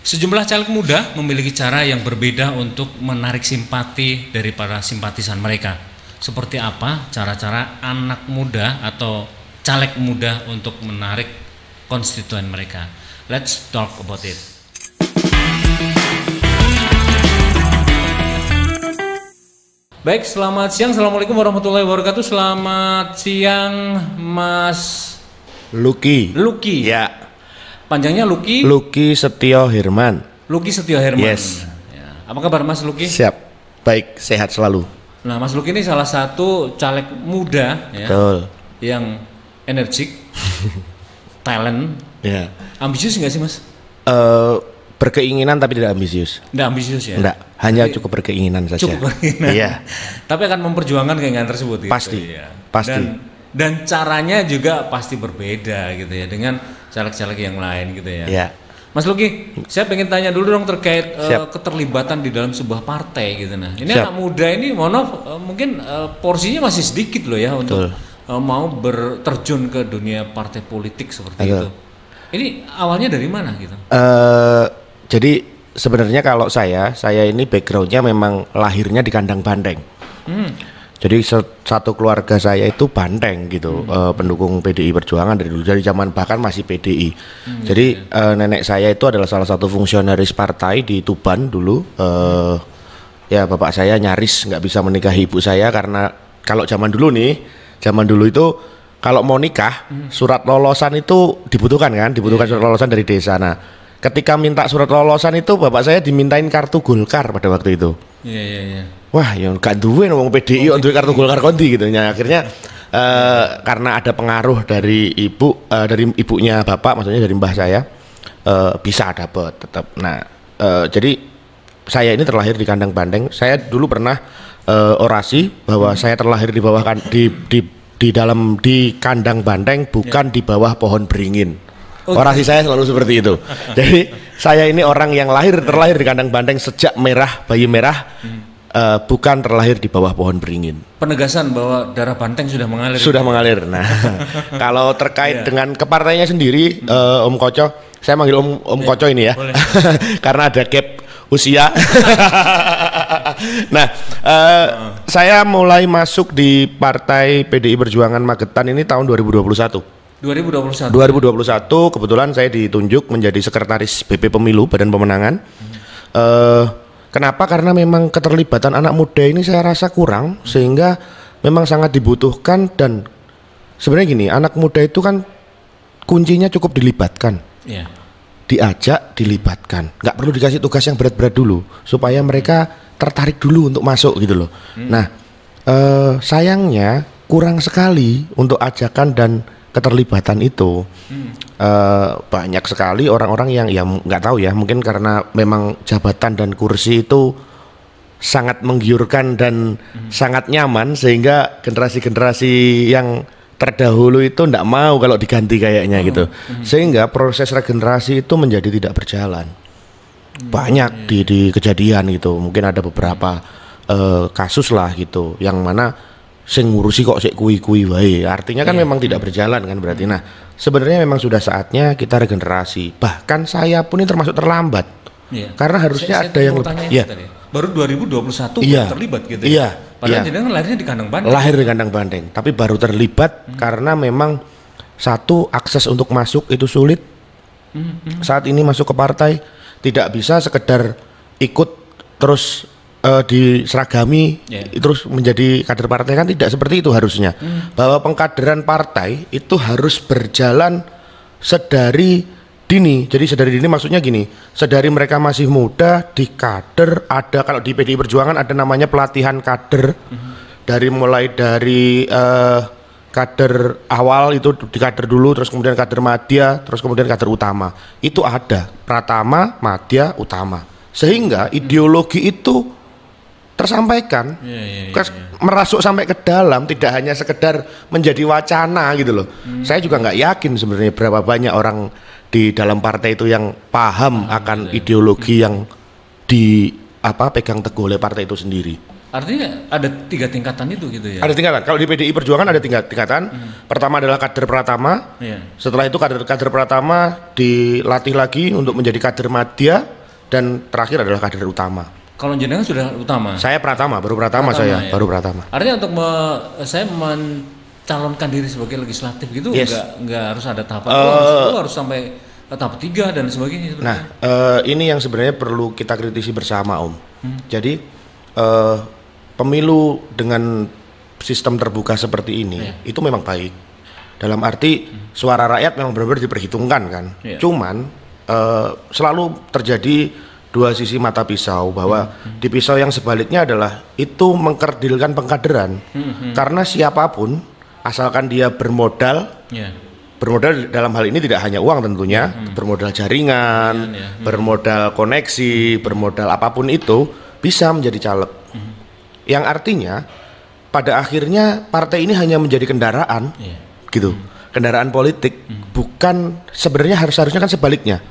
Sejumlah caleg muda memiliki cara yang berbeda untuk menarik simpati dari para simpatisan mereka. Seperti apa cara-cara anak muda atau caleg muda untuk menarik konstituen mereka? Let's talk about it. Baik, selamat siang. Assalamualaikum warahmatullahi wabarakatuh. Selamat siang, Mas Lucky. Ya. Panjangnya Lucky Setio Herman. Lucky Setio Herman. Yes. Ya. Apa kabar Mas Lucky? Siap. Baik, sehat selalu. Nah, Mas Lucky ini salah satu caleg muda ya, Betul. yang energik, talent, Ya. ambisius nggak sih Mas? Berkeinginan tapi tidak ambisius. Nggak ambisius ya? Enggak, hanya cukup berkeinginan saja. Cukup berkeinginan. Iya. Tapi akan memperjuangkan keinginan tersebut. Gitu, Pasti. ya. Pasti. Dan caranya juga pasti berbeda gitu ya dengan caleg-caleg yang lain gitu ya. Iya. Mas Lucky, saya pengen tanya dulu dong terkait keterlibatan di dalam sebuah partai gitu. Nah, ini anak muda ini, mohon maaf, mungkin porsinya masih sedikit loh ya untuk mau terjun ke dunia partai politik seperti itu. Ini awalnya dari mana gitu? Jadi sebenarnya kalau saya ini backgroundnya memang lahirnya di kandang banteng. Jadi satu keluarga saya itu banteng gitu, pendukung PDI Perjuangan dari dulu, dari zaman bahkan masih PDI. Jadi nenek saya itu adalah salah satu fungsionaris partai di Tuban dulu. Ya bapak saya nyaris nggak bisa menikahi ibu saya karena kalau zaman dulu itu kalau mau nikah surat lolosan itu dibutuhkan surat lolosan dari desa. Nah, ketika minta surat lolosan itu bapak saya dimintain kartu Golkar pada waktu itu. Iya. Wah, yang gak duwe ngomong PDI untuk kartu Golkar kondi gitu. Nah, akhirnya karena ada pengaruh dari ibunya bapak, maksudnya dari mbah saya, bisa dapat tetap. Nah, jadi saya ini terlahir di kandang banteng. Saya dulu pernah orasi bahwa saya terlahir di bawah di kandang banteng, bukan di bawah pohon beringin. Orasi saya selalu seperti itu. Jadi saya ini orang yang terlahir di kandang banteng sejak bayi merah, bukan terlahir di bawah pohon beringin. Penegasan bahwa darah banteng sudah mengalir. Sudah mengalir. Nah, kalau terkait dengan kepartainya sendiri, Om Koco, saya manggil Om Koco ini ya, karena ada gap usia. Nah, saya mulai masuk di Partai PDI Perjuangan Magetan ini tahun 2021. 2021 kebetulan saya ditunjuk menjadi sekretaris BP Pemilu Badan Pemenangan. Kenapa? Karena memang keterlibatan anak muda ini saya rasa kurang, sehingga memang sangat dibutuhkan. Dan sebenarnya gini, anak muda itu kan kuncinya cukup dilibatkan, diajak, dilibatkan, nggak perlu dikasih tugas yang berat-berat dulu supaya mereka tertarik dulu untuk masuk gitu loh. Nah, sayangnya kurang sekali untuk ajakan dan keterlibatan itu. Banyak sekali orang-orang yang ya nggak tahu ya, mungkin karena memang jabatan dan kursi itu sangat menggiurkan dan sangat nyaman, sehingga generasi-generasi yang terdahulu itu nggak mau kalau diganti kayaknya gitu, sehingga proses regenerasi itu menjadi tidak berjalan. Banyak di kejadian gitu, mungkin ada beberapa kasus lah gitu yang mana sing ngurusi kok sik kui wae. Artinya kan memang tidak berjalan kan berarti. Nah, sebenarnya memang sudah saatnya kita regenerasi. Bahkan saya pun ini termasuk terlambat. Karena harusnya ada yang baru 2021 terlibat gitu ya. Padahal jenengan lahirnya di kandang banteng. Lahir di kandang banteng, tapi baru terlibat karena memang satu, akses untuk masuk itu sulit. Saat ini masuk ke partai tidak bisa sekedar ikut terus diseragami terus menjadi kader partai, kan tidak seperti itu harusnya. Bahwa pengkaderan partai itu harus berjalan sedari dini. Jadi sedari dini maksudnya gini, sedari mereka masih muda di kader. Ada, kalau di PDI Perjuangan ada namanya pelatihan kader, mulai dari kader awal itu di kader dulu, terus kemudian kader madya, terus kemudian kader utama. Itu ada pratama, madya, utama, sehingga ideologi itu tersampaikan, merasuk sampai ke dalam, tidak hanya sekedar menjadi wacana gitu loh. Saya juga nggak yakin sebenarnya berapa banyak orang di dalam partai itu yang paham akan ideologi yang pegang teguh oleh partai itu sendiri. Artinya ada 3 tingkatan itu gitu ya? Ada tingkatan. Kalau di PDI Perjuangan ada tingkatan. Pertama adalah kader pratama. Setelah itu kader pratama dilatih lagi untuk menjadi kader madya. dan terakhir adalah kader utama. Kalau jenengan sudah utama? Saya Pratama, baru Pratama saya, ya? Baru Pratama. Artinya untuk saya mencalonkan diri sebagai legislatif gitu, nggak harus ada tahapan, harus sampai tahap 3 dan sebagainya. Nah, ini yang sebenarnya perlu kita kritisi bersama, Om. Jadi pemilu dengan sistem terbuka seperti ini itu memang baik. Dalam arti suara rakyat memang benar-benar diperhitungkan kan. Cuman selalu terjadi dua sisi mata pisau, bahwa di pisau yang sebaliknya adalah itu mengkerdilkan pengkaderan. Karena siapapun asalkan dia bermodal, bermodal dalam hal ini tidak hanya uang tentunya, bermodal jaringan, bermodal koneksi, bermodal apapun itu bisa menjadi caleg. Yang artinya pada akhirnya partai ini hanya menjadi kendaraan, gitu, kendaraan politik. Bukan, sebenarnya harusnya kan sebaliknya.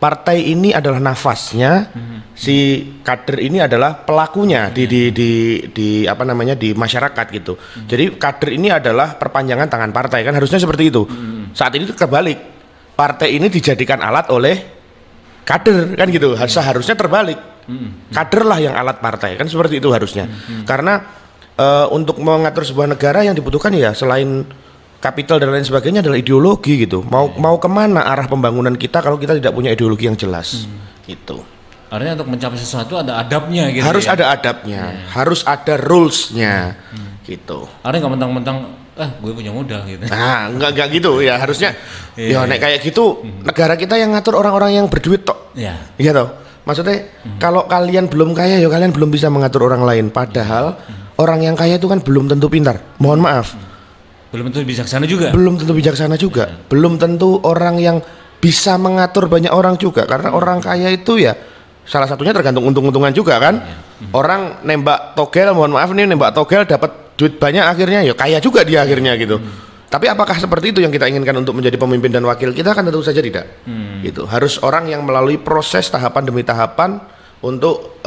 Partai ini adalah nafasnya, si kader ini adalah pelakunya di apa namanya, di masyarakat gitu. Jadi kader ini adalah perpanjangan tangan partai, kan harusnya seperti itu. Saat ini terbalik, partai ini dijadikan alat oleh kader, kan gitu. Seharusnya terbalik, kader lah yang alat partai, kan seperti itu harusnya. Karena untuk mengatur sebuah negara yang dibutuhkan ya selain kapital dan lain sebagainya adalah ideologi gitu. Mau kemana arah pembangunan kita kalau kita tidak punya ideologi yang jelas, gitu. Artinya untuk mencapai sesuatu ada adabnya gitu. Harus ada adabnya, harus ada rulesnya, gitu. Artinya nggak mentang-mentang, gue punya modal gitu. Nah, enggak gitu ya, harusnya. Ya nek kayak gitu, negara kita yang ngatur orang-orang yang berduit tok. Iya toh. Maksudnya kalau kalian belum kaya ya kalian belum bisa mengatur orang lain. Padahal orang yang kaya itu kan belum tentu pintar. Mohon maaf. Belum tentu bijaksana juga. Belum tentu bijaksana juga. Belum tentu orang yang bisa mengatur banyak orang juga. Karena orang kaya itu ya salah satunya tergantung untung-untungan juga kan. Orang nembak togel, mohon maaf nih, nembak togel dapat duit banyak akhirnya ya kaya juga dia akhirnya gitu. Tapi apakah seperti itu yang kita inginkan untuk menjadi pemimpin dan wakil kita? Kan tentu saja tidak. Gitu. Harus orang yang melalui proses tahapan demi tahapan untuk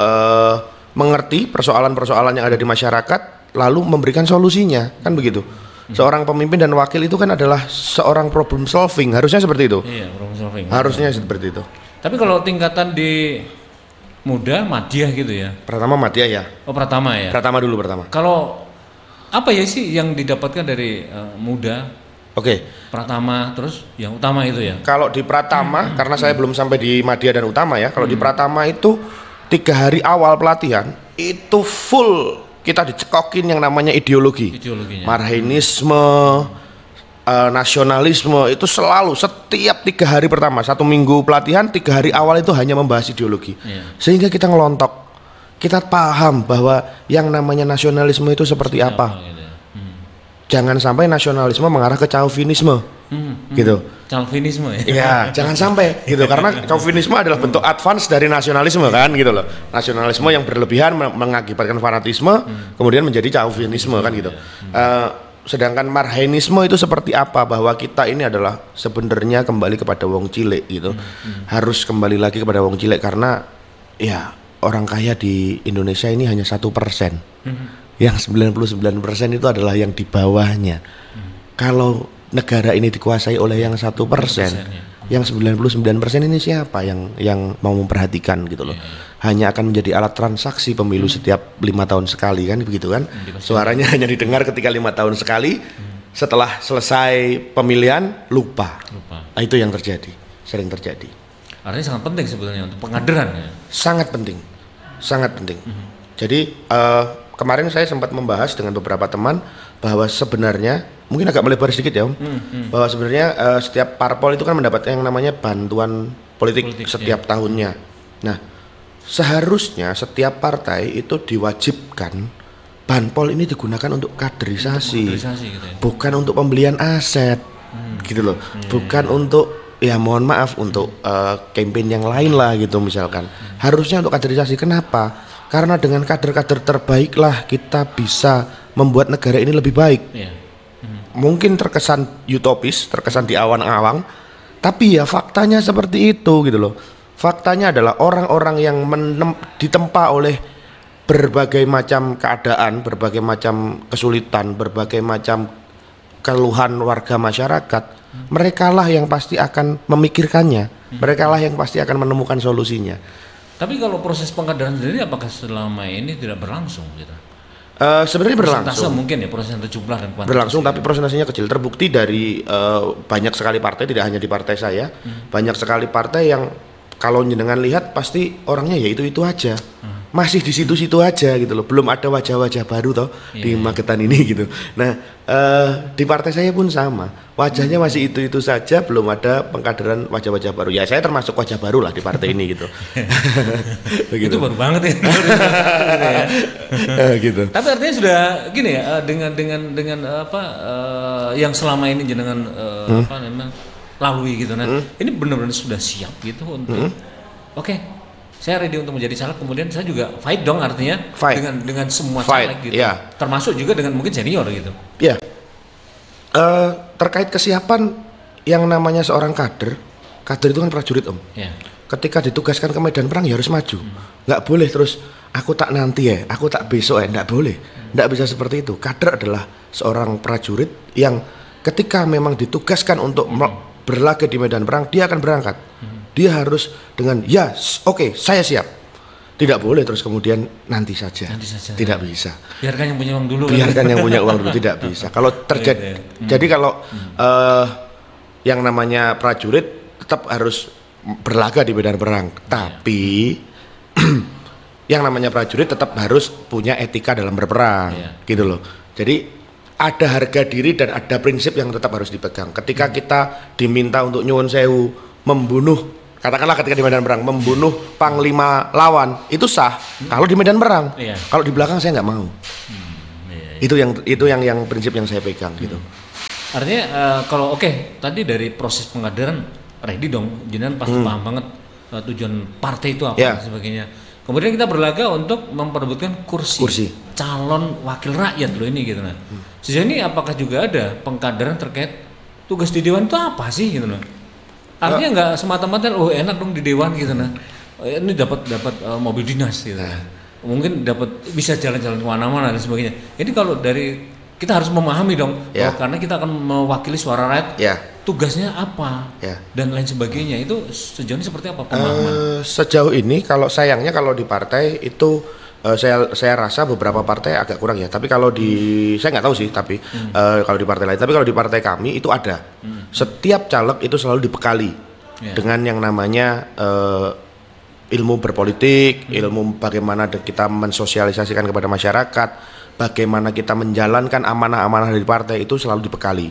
mengerti persoalan-persoalan yang ada di masyarakat lalu memberikan solusinya, kan begitu. Seorang pemimpin dan wakil itu kan adalah seorang problem solving, harusnya seperti itu. Iya, problem solving. Harusnya seperti itu. Tapi kalau tingkatan di muda, Madiyah gitu ya. Pratama Madiyah ya. Oh, Pratama ya. Pratama dulu Pratama. Kalau apa ya sih yang didapatkan dari muda? Pratama terus yang utama itu ya. Kalau di Pratama, karena saya belum sampai di Madiyah dan utama ya. Kalau di Pratama itu 3 hari awal pelatihan itu full kita dicekokin yang namanya ideologinya. Marhainisme, nasionalisme itu selalu setiap 3 hari pertama, 1 minggu pelatihan, 3 hari awal itu hanya membahas ideologi. Sehingga kita ngelontok, kita paham bahwa yang namanya nasionalisme itu seperti apa. Jangan sampai nasionalisme mengarah ke chauvinisme, gitu. Chauvinisme ya? Ya, jangan sampai gitu, karena chauvinisme adalah bentuk advance dari nasionalisme kan, gitu loh. Nasionalisme yang berlebihan mengakibatkan fanatisme, kemudian menjadi chauvinisme kan gitu. Sedangkan marhainisme itu seperti apa? Bahwa kita ini adalah sebenarnya kembali kepada wong cilik gitu. Harus kembali lagi kepada wong cilik karena ya orang kaya di Indonesia ini hanya 1%. Yang 99% itu adalah yang di bawahnya. Kalau negara ini dikuasai oleh yang 1%, yang 99% ini siapa yang mau memperhatikan gitu loh. Hanya akan menjadi alat transaksi pemilu setiap 5 tahun sekali kan begitu kan. Suaranya hanya didengar ketika 5 tahun sekali. Setelah selesai pemilihan lupa. Nah, itu yang terjadi, sering terjadi. Artinya sangat penting sebetulnya untuk pengkaderan ya. Sangat penting. Sangat penting. Jadi kemarin saya sempat membahas dengan beberapa teman bahwa sebenarnya mungkin agak melebar sedikit ya Om, bahwa sebenarnya setiap parpol itu kan mendapatkan yang namanya bantuan politik setiap tahunnya. Nah, seharusnya setiap partai itu diwajibkan banpol ini digunakan untuk kaderisasi gitu ya? Bukan untuk pembelian aset, gitu loh, bukan untuk ya mohon maaf untuk campaign yang lain lah gitu misalkan. Harusnya untuk kaderisasi. Kenapa? Karena dengan kader-kader terbaiklah kita bisa membuat negara ini lebih baik. Mungkin terkesan utopis, terkesan di awang-awang, tapi ya faktanya seperti itu gitu loh. Faktanya adalah orang-orang yang ditempa oleh berbagai macam keadaan, berbagai macam kesulitan, berbagai macam keluhan warga masyarakat, merekalah yang pasti akan memikirkannya, merekalah yang pasti akan menemukan solusinya. Tapi kalau proses pengkaderan sendiri apakah selama ini tidak berlangsung gitu? Sebenarnya berlangsung. Mungkin ya persentase jumlah dan kuantitas. Berlangsung tapi persentasenya kecil. Terbukti dari banyak sekali partai, tidak hanya di partai saya, banyak sekali partai yang kalau jenengan lihat pasti orangnya ya itu aja. Masih di situ-situ aja gitu loh. Belum ada wajah-wajah baru toh di Magetan ini gitu. Nah, di partai saya pun sama. Wajahnya masih itu saja, belum ada pengkaderan wajah-wajah baru. Ya saya termasuk wajah baru lah di partai ini gitu. Begitu. Itu baru banget ya. Gitu. Tapi artinya sudah gini ya, dengan apa yang selama ini jenengan apa namanya lalui gitu. Nah, ini benar-benar sudah siap gitu untuk oke. Saya ready untuk menjadi caleg, kemudian saya juga fight dong, artinya dengan semua caleg gitu, termasuk juga dengan mungkin senior gitu. Iya. Terkait kesiapan yang namanya seorang kader itu kan prajurit Om. Yeah. Ketika ditugaskan ke medan perang ya harus maju, nggak boleh terus aku tak nanti ya, aku tak besok ya, nggak boleh, nggak bisa seperti itu. Kader adalah seorang prajurit yang ketika memang ditugaskan untuk berlaga di medan perang, dia akan berangkat. Dia harus dengan oke, saya siap. Tidak boleh terus kemudian nanti saja. Tidak bisa. Biarkan yang punya uang dulu. Biarkan yang punya uang dulu, tidak bisa. Kalau terjadi, jadi kalau yang namanya prajurit tetap harus berlaga di medan perang. Tapi yang namanya prajurit tetap harus punya etika dalam berperang, gitu loh. Jadi ada harga diri dan ada prinsip yang tetap harus dipegang. Ketika kita diminta untuk nyuwun sewu membunuh, katakanlah ketika di medan perang membunuh panglima lawan, itu sah kalau di medan perang. Kalau di belakang saya nggak mau. Itu yang prinsip yang saya pegang gitu. Artinya kalau tadi dari proses pengkaderan ready dong, jenengan pasti paham banget tujuan partai itu apa dan sebagainya. Kemudian kita berlaga untuk memperebutkan kursi calon wakil rakyat loh ini gitu. Nah, sejauh ini apakah juga ada pengkaderan terkait tugas di dewan itu apa sih gitu loh? Artinya nggak semata-mata enak dong di dewan gitu nah. Ini dapat mobil dinas gitu. Mungkin bisa jalan-jalan kemana-mana dan sebagainya. Jadi kalau dari kita harus memahami dong bahwa karena kita akan mewakili suara rakyat, tugasnya apa dan lain sebagainya. Itu sejauh ini seperti apa pemahaman? Sejauh ini kalau sayangnya kalau di partai itu saya rasa beberapa partai agak kurang ya. Tapi kalau saya nggak tahu sih. Tapi kalau di partai lain. Tapi kalau di partai kami itu ada. Setiap caleg itu selalu dibekali dengan yang namanya ilmu berpolitik, ilmu bagaimana kita mensosialisasikan kepada masyarakat, bagaimana kita menjalankan amanah-amanah dari partai itu selalu dibekali.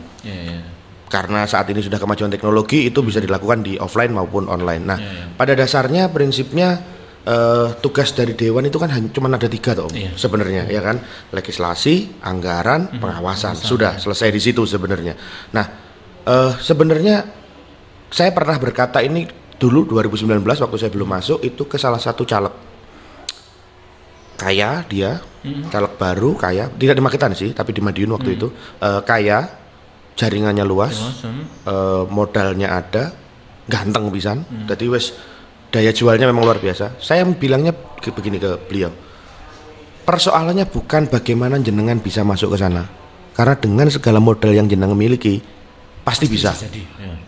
Karena saat ini sudah kemajuan teknologi itu bisa dilakukan di offline maupun online. Nah, pada dasarnya prinsipnya tugas dari dewan itu kan cuma ada 3 toh sebenarnya ya kan, legislasi, anggaran, pengawasan. Sudah selesai di situ sebenarnya. Nah, sebenarnya saya pernah berkata ini dulu 2019 waktu saya belum masuk itu ke salah satu caleg kaya, dia caleg baru kaya, tidak di Magetan sih tapi di Madiun waktu itu, kaya, jaringannya luas, modalnya ada, ganteng pisan, jadi wes daya jualnya memang luar biasa. Saya bilangnya begini ke beliau, persoalannya bukan bagaimana jenengan bisa masuk ke sana, karena dengan segala modal yang jenengan miliki pasti bisa.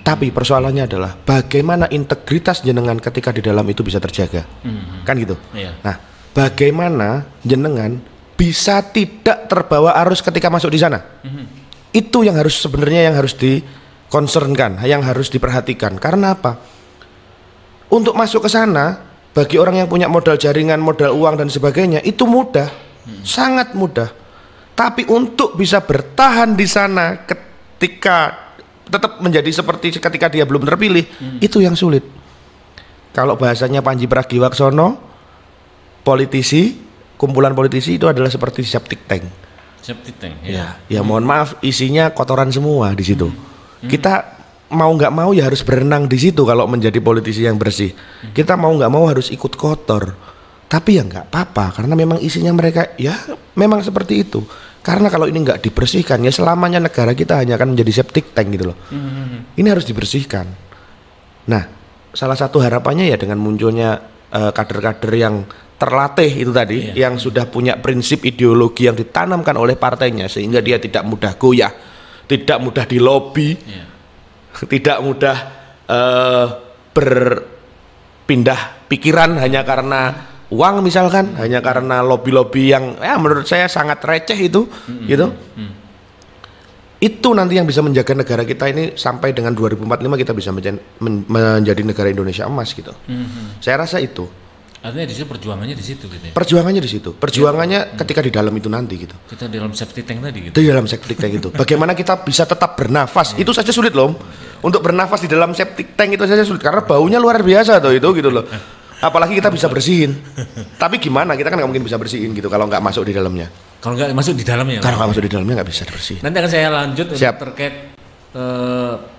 Tapi persoalannya adalah bagaimana integritas jenengan ketika di dalam itu bisa terjaga, kan gitu. Nah, bagaimana jenengan bisa tidak terbawa arus ketika masuk di sana, itu yang harus sebenarnya yang harus dikonsernkan, yang harus diperhatikan. Karena apa? Untuk masuk ke sana bagi orang yang punya modal jaringan, modal uang dan sebagainya itu mudah, sangat mudah. Tapi untuk bisa bertahan di sana ketika tetap menjadi seperti ketika dia belum terpilih, itu yang sulit. Kalau bahasanya Panji Pragiwaksono, politisi, kumpulan politisi itu adalah seperti septic tank. Septic tank. Ya mohon maaf, isinya kotoran semua di situ. Kita mau nggak mau ya harus berenang di situ kalau menjadi politisi yang bersih. Kita mau nggak mau harus ikut kotor. Tapi ya nggak apa-apa karena memang isinya mereka ya memang seperti itu. Karena kalau ini nggak dibersihkan ya selamanya negara kita hanya akan menjadi septic tank gitu loh. Ini harus dibersihkan. Nah, salah satu harapannya ya dengan munculnya kader-kader yang terlatih itu tadi, yang sudah punya prinsip ideologi yang ditanamkan oleh partainya sehingga dia tidak mudah goyah, tidak mudah dilobi, tidak mudah berpindah pikiran, hanya karena uang misalkan, hanya karena lobby-lobby yang menurut saya sangat receh itu, gitu. Itu nanti yang bisa menjaga negara kita ini sampai dengan 2045 kita bisa menjadi negara Indonesia emas gitu. Saya rasa itu. Artinya di situ perjuangannya di situ gitu ya? Perjuangannya di situ. Perjuangannya ketika di dalam itu nanti gitu. Kita di dalam septic tank tadi gitu. Di dalam septic tank itu. Bagaimana kita bisa tetap bernafas? Itu saja sulit loh. Untuk bernafas di dalam septic tank itu saja sulit karena baunya luar biasa tuh itu gitu loh. Apalagi kita bisa bersihin. Tapi gimana? Kita kan nggak mungkin bisa bersihin gitu kalau nggak masuk di dalamnya. Kalau nggak masuk di dalamnya. Kalau nggak masuk di dalamnya nggak bisa bersihin. Nanti akan saya lanjut terkait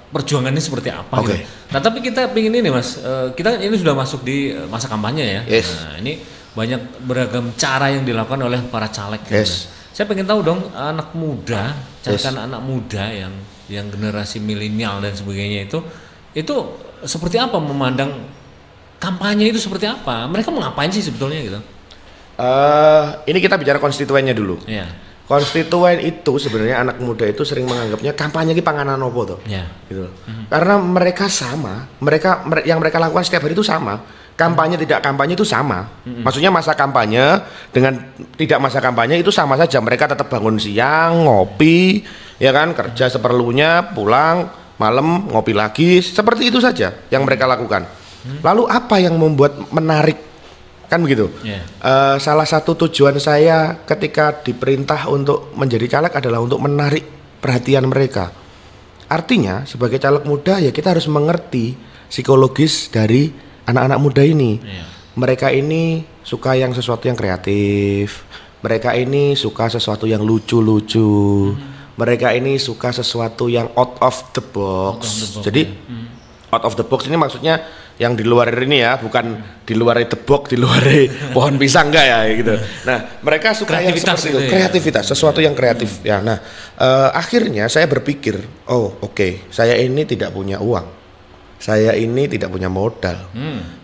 perjuangannya seperti apa gitu. Nah tapi kita ingin ini Mas, kita ini sudah masuk di masa kampanye ya. Yes. Nah ini banyak beragam cara yang dilakukan oleh para caleg. Yes. Saya pengen tahu dong anak muda, anak muda yang generasi milenial dan sebagainya itu seperti apa memandang kampanye itu seperti apa? Mereka mau ngapain sih sebetulnya gitu? Ini kita bicara konstituennya dulu. Yeah. Konstituen itu sebenarnya anak muda itu sering menganggapnya kampanye ki panganan opo tuh. Yeah. Gitu. Karena mereka sama, yang mereka lakukan setiap hari itu sama. Kampanye tidak kampanye itu sama. Maksudnya masa kampanye dengan tidak masa kampanye itu sama saja. Mereka tetap bangun siang, ngopi, ya kan, kerja seperlunya, pulang, malam ngopi lagi, seperti itu saja yang mereka lakukan. Lalu apa yang membuat menarik? Kan begitu. Salah satu tujuan saya ketika diperintah untuk menjadi caleg adalah untuk menarik perhatian mereka. Artinya sebagai caleg muda ya kita harus mengerti psikologis dari anak-anak muda ini. Mereka ini suka yang sesuatu yang kreatif. Mereka ini suka sesuatu yang lucu-lucu. Mereka ini suka sesuatu yang out of the box. Jadi out of the box ini maksudnya yang di luar ini ya, bukan di luar the box, di luar pohon pisang enggak ya gitu. Nah, mereka suka yang seperti itu, kreativitas, sesuatu yang kreatif ya. Nah, akhirnya saya berpikir, oke, saya ini tidak punya uang. Saya ini tidak punya modal.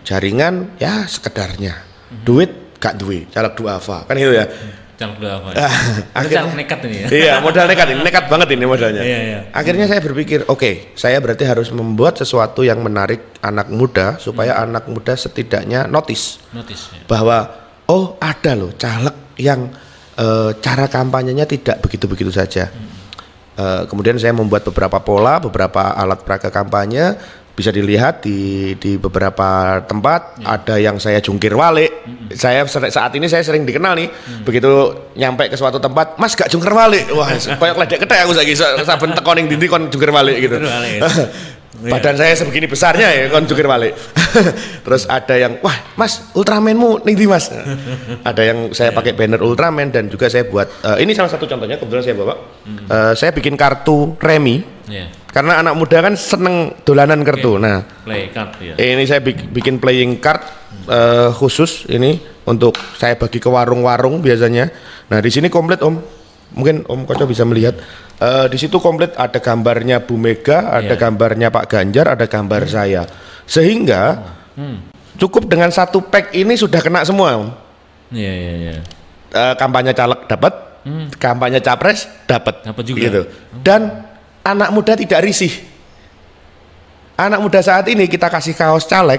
Jaringan ya sekedarnya. Duit gak duit, caleg duafa. Kan itu ya. Caleg duafa. Akhirnya nekat ini ya. Iya, modal nekat ini, nekat banget ini modalnya. Iya. Akhirnya saya berpikir, oke, saya berarti harus membuat sesuatu yang menarik anak muda supaya anak muda setidaknya notice ya. Bahwa ada loh caleg yang cara kampanyenya tidak begitu-begitu saja. Kemudian saya membuat beberapa pola, beberapa alat peraga kampanye. Bisa dilihat di beberapa tempat. Ada yang saya jungkir walik. Saya saat ini saya sering dikenal nih. Begitu nyampe ke suatu tempat, Mas gak jungkir walik. Wah, kayak ledek ketek aku saiki saben teko ning ndi kon jungkir walik gitu. Badan saya sebegini besarnya ya kon jungkir walik. Terus ada yang, wah Mas Ultramanmu ning ndi Mas? Ada yang saya pakai banner Ultraman dan juga saya buat ini salah satu contohnya kebetulan saya bawa. Saya bikin kartu remi. Karena anak muda kan seneng dolanan kartu. Nah, play card ya. Ini saya bikin playing card khusus ini untuk saya bagi ke warung-warung biasanya. Nah, di sini komplit Om. Mungkin Om Koco bisa melihat. Di situ komplit ada gambarnya Bu Mega, ada gambarnya Pak Ganjar, ada gambar saya. Sehingga cukup dengan satu pack ini sudah kena semua Om. Iya. Kampanye caleg dapat, kampanye capres dapat juga. Gitu. Dan anak muda tidak risih. Anak muda saat ini kita kasih kaos caleg,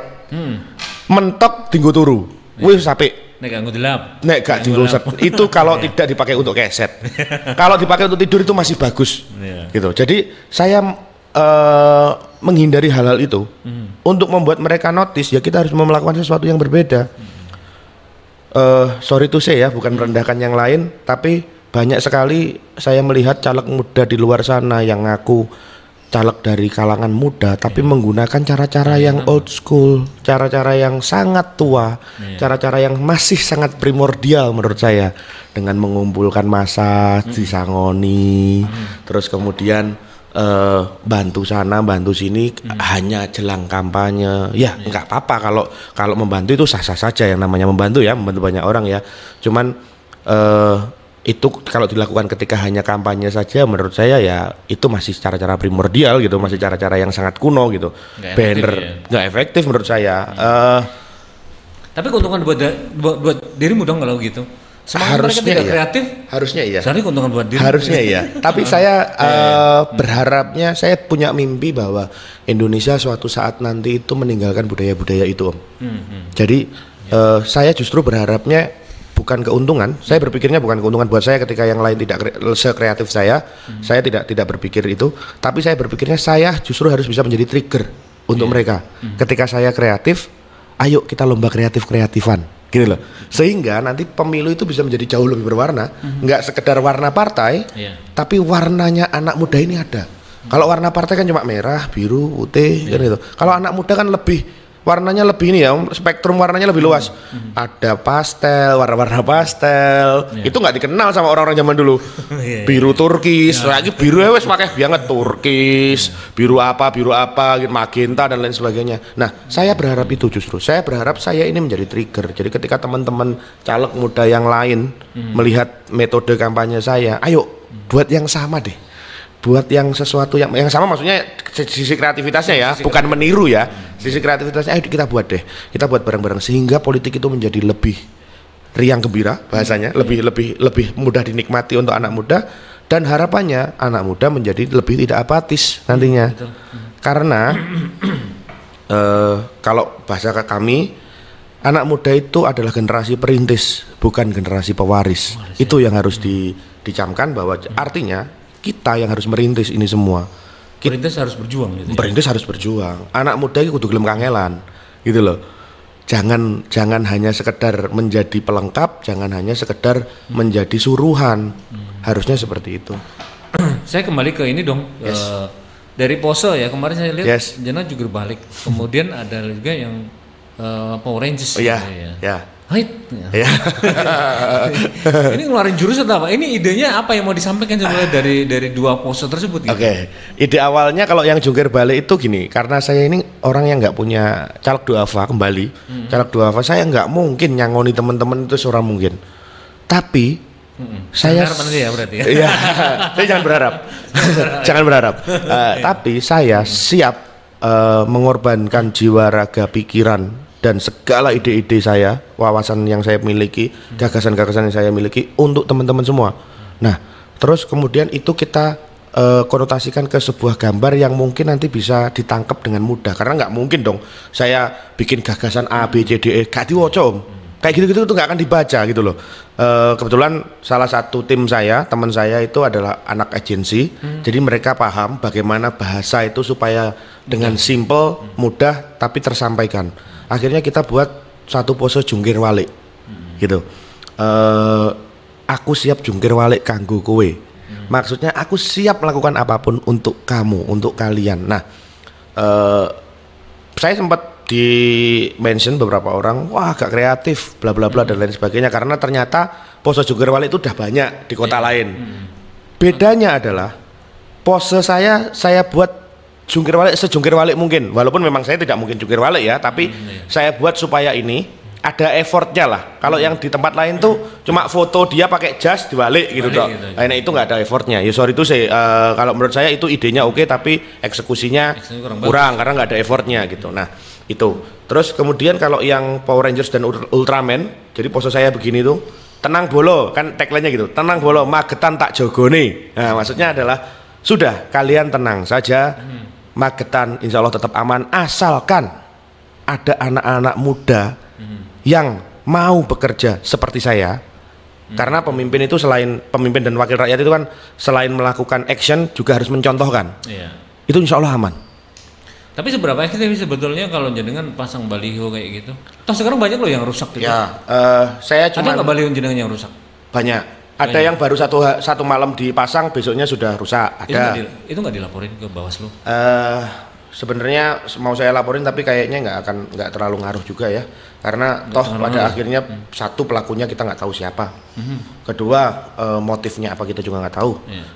mentok tinggu turu. Wih sapik. Nek gak ngudilap. Nek gak dilap. Itu kalau tidak dipakai untuk keset. Kalau dipakai untuk tidur itu masih bagus. Gitu. Jadi saya menghindari hal-hal itu. Untuk membuat mereka notice ya kita harus melakukan sesuatu yang berbeda. Sorry to say ya, bukan merendahkan yang lain, tapi banyak sekali saya melihat caleg muda di luar sana yang ngaku caleg dari kalangan muda tapi menggunakan cara-cara yang old school, cara-cara yang sangat tua, cara-cara yang masih sangat primordial menurut saya, dengan mengumpulkan massa di Sangoni, terus kemudian bantu sana bantu sini hanya jelang kampanye. Ya nggak apa-apa kalau membantu itu sah-sah saja, yang namanya membantu ya, membantu banyak orang ya. Cuman itu kalau dilakukan ketika hanya kampanye saja menurut saya ya itu masih cara-cara primordial gitu, masih cara-cara yang sangat kuno gitu. Banner nggak efektif menurut saya. Tapi keuntungan buat dirimu dong kalau gitu. Semangat mereka tidak kreatif. Harusnya iya. Jadi keuntungan buat diri. Harusnya iya. Tapi saya berharapnya, saya punya mimpi bahwa Indonesia suatu saat nanti itu meninggalkan budaya-budaya itu, Om. Jadi saya justru berharapnya bukan keuntungan. Saya berpikirnya bukan keuntungan buat saya ketika yang lain tidak sekreatif saya. Saya tidak berpikir itu. Tapi saya berpikirnya saya justru harus bisa menjadi trigger untuk mereka. Ketika saya kreatif, ayo kita lomba kreatif-kreatifan. Gini loh, sehingga nanti pemilu itu bisa menjadi jauh lebih berwarna, nggak sekedar warna partai, tapi warnanya anak muda ini ada. Kalau warna partai kan cuma merah, biru, putih, kan gitu. Kalau anak muda kan lebih warnanya lebih ini ya, spektrum warnanya lebih luas. Ada pastel, warna-warna pastel. Itu nggak dikenal sama orang-orang zaman dulu. Biru turkis, lagi biru wes pakai banget turkis, biru apa, gitu, magenta dan lain sebagainya. Nah, saya berharap itu justru. Saya berharap saya ini menjadi trigger. Jadi ketika teman-teman caleg muda yang lain melihat metode kampanye saya, ayo buat yang sama deh. Buat yang sesuatu yang sama, maksudnya sisi kreativitasnya ya, bukan meniru ya. Sisi kreativitasnya, ayo kita buat deh. Kita buat bareng-bareng sehingga politik itu menjadi lebih riang gembira bahasanya, lebih mudah dinikmati untuk anak muda, dan harapannya anak muda menjadi lebih tidak apatis nantinya. Karena kalau bahasa kami, anak muda itu adalah generasi perintis, bukan generasi pewaris. Itu yang harus dicamkan, bahwa artinya kita yang harus merintis ini semua. Perintis harus berjuang gitu. Perintis harus berjuang. Anak muda itu kudu gelem kangelan. Gitu loh. Jangan hanya sekedar menjadi pelengkap, jangan hanya sekedar menjadi suruhan. Harusnya seperti itu. Saya kembali ke ini dong. Dari Poso ya, kemarin saya lihat Jana juga balik. Kemudian ada juga yang Power Rangers. Hait. Ya. Ini ngeluarin jurus atau apa? Ini idenya apa yang mau disampaikan sebenarnya dari dua pose tersebut? Gitu? Oke. Ide awalnya kalau yang jungkir balik itu gini, karena saya ini orang yang nggak punya caleg duafa kembali, caleg duafa saya nggak mungkin nyangoni teman-teman itu seorang mungkin. Tapi saya ya berarti ya. Iya, saya jangan berharap. Jangan berharap. Tapi saya siap mengorbankan jiwa, raga, pikiran dan segala ide-ide saya, wawasan yang saya miliki, gagasan-gagasan yang saya miliki untuk teman-teman semua. Nah, terus kemudian itu kita konotasikan ke sebuah gambar yang mungkin nanti bisa ditangkap dengan mudah. Karena nggak mungkin dong saya bikin gagasan A, B, C, D, E, gak diwoco, Om. Kayak gitu-gitu tuh nggak akan dibaca gitu loh. Kebetulan salah satu tim saya, teman saya itu adalah anak agensi. Jadi mereka paham bagaimana bahasa itu supaya dengan simple, mudah, tapi tersampaikan. Akhirnya kita buat satu pose jungkir walik gitu. Aku siap jungkir walik kanggo kowe. Maksudnya aku siap melakukan apapun untuk kamu, untuk kalian. Nah, saya sempat di mention beberapa orang, wah agak kreatif, bla bla bla dan lain sebagainya, karena ternyata pose jungkir walik itu udah banyak di kota lain. Bedanya adalah pose saya buat jungkir walik sejungkir walik mungkin, walaupun memang saya tidak mungkin jungkir walik ya, tapi saya buat supaya ini ada effortnya lah. Kalau yang di tempat lain tuh cuma foto dia pakai jas diwalik gitu dong. Nah itu nggak ada effortnya. Ya sorry itu saya kalau menurut saya itu idenya oke, tapi eksekusinya kurang karena nggak ada effortnya gitu. Nah itu. Terus kemudian kalau yang Power Rangers dan Ultraman, jadi pose saya begini tuh, tenang bolo, kan tagline-nya gitu. Tenang bolo, magetan tak jogone. Nah maksudnya adalah sudah kalian tenang saja. Magetan insya Allah tetap aman, asalkan ada anak-anak muda yang mau bekerja seperti saya. Karena pemimpin itu selain pemimpin dan wakil rakyat itu kan selain melakukan action juga harus mencontohkan. Itu insya Allah aman. Tapi seberapa efektif sebetulnya kalau jenengan pasang baliho kayak gitu? Toh sekarang banyak loh yang rusak gitu. Ya, saya cuma ada nggak baliho jenengan yang rusak? Banyak. Ada yang baru satu malam dipasang, besoknya sudah rusak. Ada. Itu nggak dilaporin ke Bawaslu? Sebenarnya mau saya laporin, tapi kayaknya nggak terlalu ngaruh juga ya, karena toh pada akhirnya satu pelakunya kita nggak tahu siapa, kedua motifnya apa kita juga nggak tahu.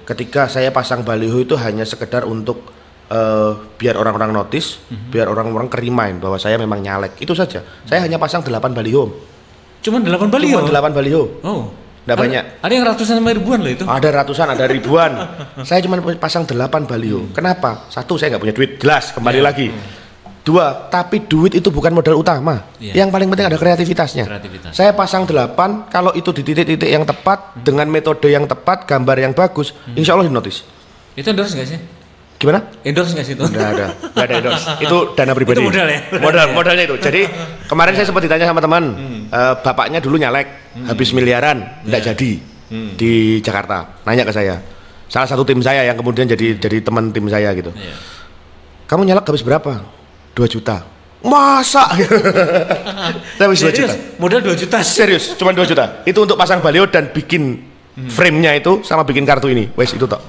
Ketika saya pasang baliho itu hanya sekedar untuk biar orang-orang notice, biar orang-orang kerimain bahwa saya memang nyalek, itu saja. Saya hanya pasang 8 baliho. Cuma 8 baliho? Cuma 8 baliho. Oh. Nggak banyak. Ada yang ratusan sampai ribuan loh itu. Ada ratusan, ada ribuan. Saya cuma pasang 8 baliho. Kenapa? Satu, saya nggak punya duit. Jelas, kembali lagi. 2, tapi duit itu bukan modal utama. Yang paling penting ada kreativitasnya. Saya pasang 8, kalau itu di titik-titik yang tepat, dengan metode yang tepat, gambar yang bagus, insya Allah hipnotis. Itu endorse nggak sih? Gimana? Endorse nggak sih itu? Nggak ada endorse. Itu dana pribadi. Itu modal ya? Modalnya itu. Jadi kemarin saya sempat ditanya sama teman, bapaknya dulu nyalek, habis miliaran, nggak jadi di Jakarta. Nanya ke saya. Salah satu tim saya yang kemudian jadi teman tim saya gitu. Kamu nyalek habis berapa? 2 juta. Masa? Saya habis 2 juta. Modal 2 juta? Serius, cuma 2 juta. Itu untuk pasang baliho dan bikin frame-nya itu sama bikin kartu ini. Wes itu tok.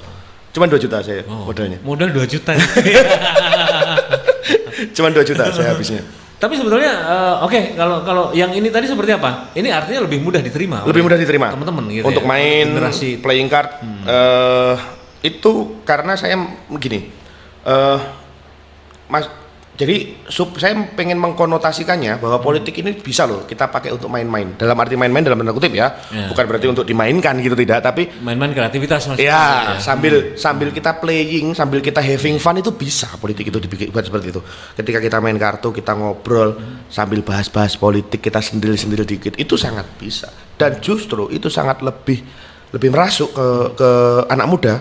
Cuman 2 juta saya modalnya. Modal 2 juta. Cuman 2 juta saya habisnya. Tapi sebetulnya oke, kalau yang ini tadi seperti apa? Ini artinya lebih mudah diterima. Lebih mudah diterima. Teman-teman gitu. Untuk main generasi playing card itu karena saya begini. Jadi saya pengen mengkonotasikannya bahwa politik ini bisa loh kita pakai untuk main-main. Dalam arti main-main dalam tanda kutip ya, bukan berarti untuk dimainkan gitu tidak, tapi main-main kreativitas maksudnya. Ya, sambil kita playing, sambil kita having fun itu bisa politik itu dibuat seperti itu. Ketika kita main kartu, kita ngobrol sambil bahas-bahas politik, kita sendiri-sendiri dikit, itu sangat bisa. Dan justru itu sangat lebih merasuk ke anak muda.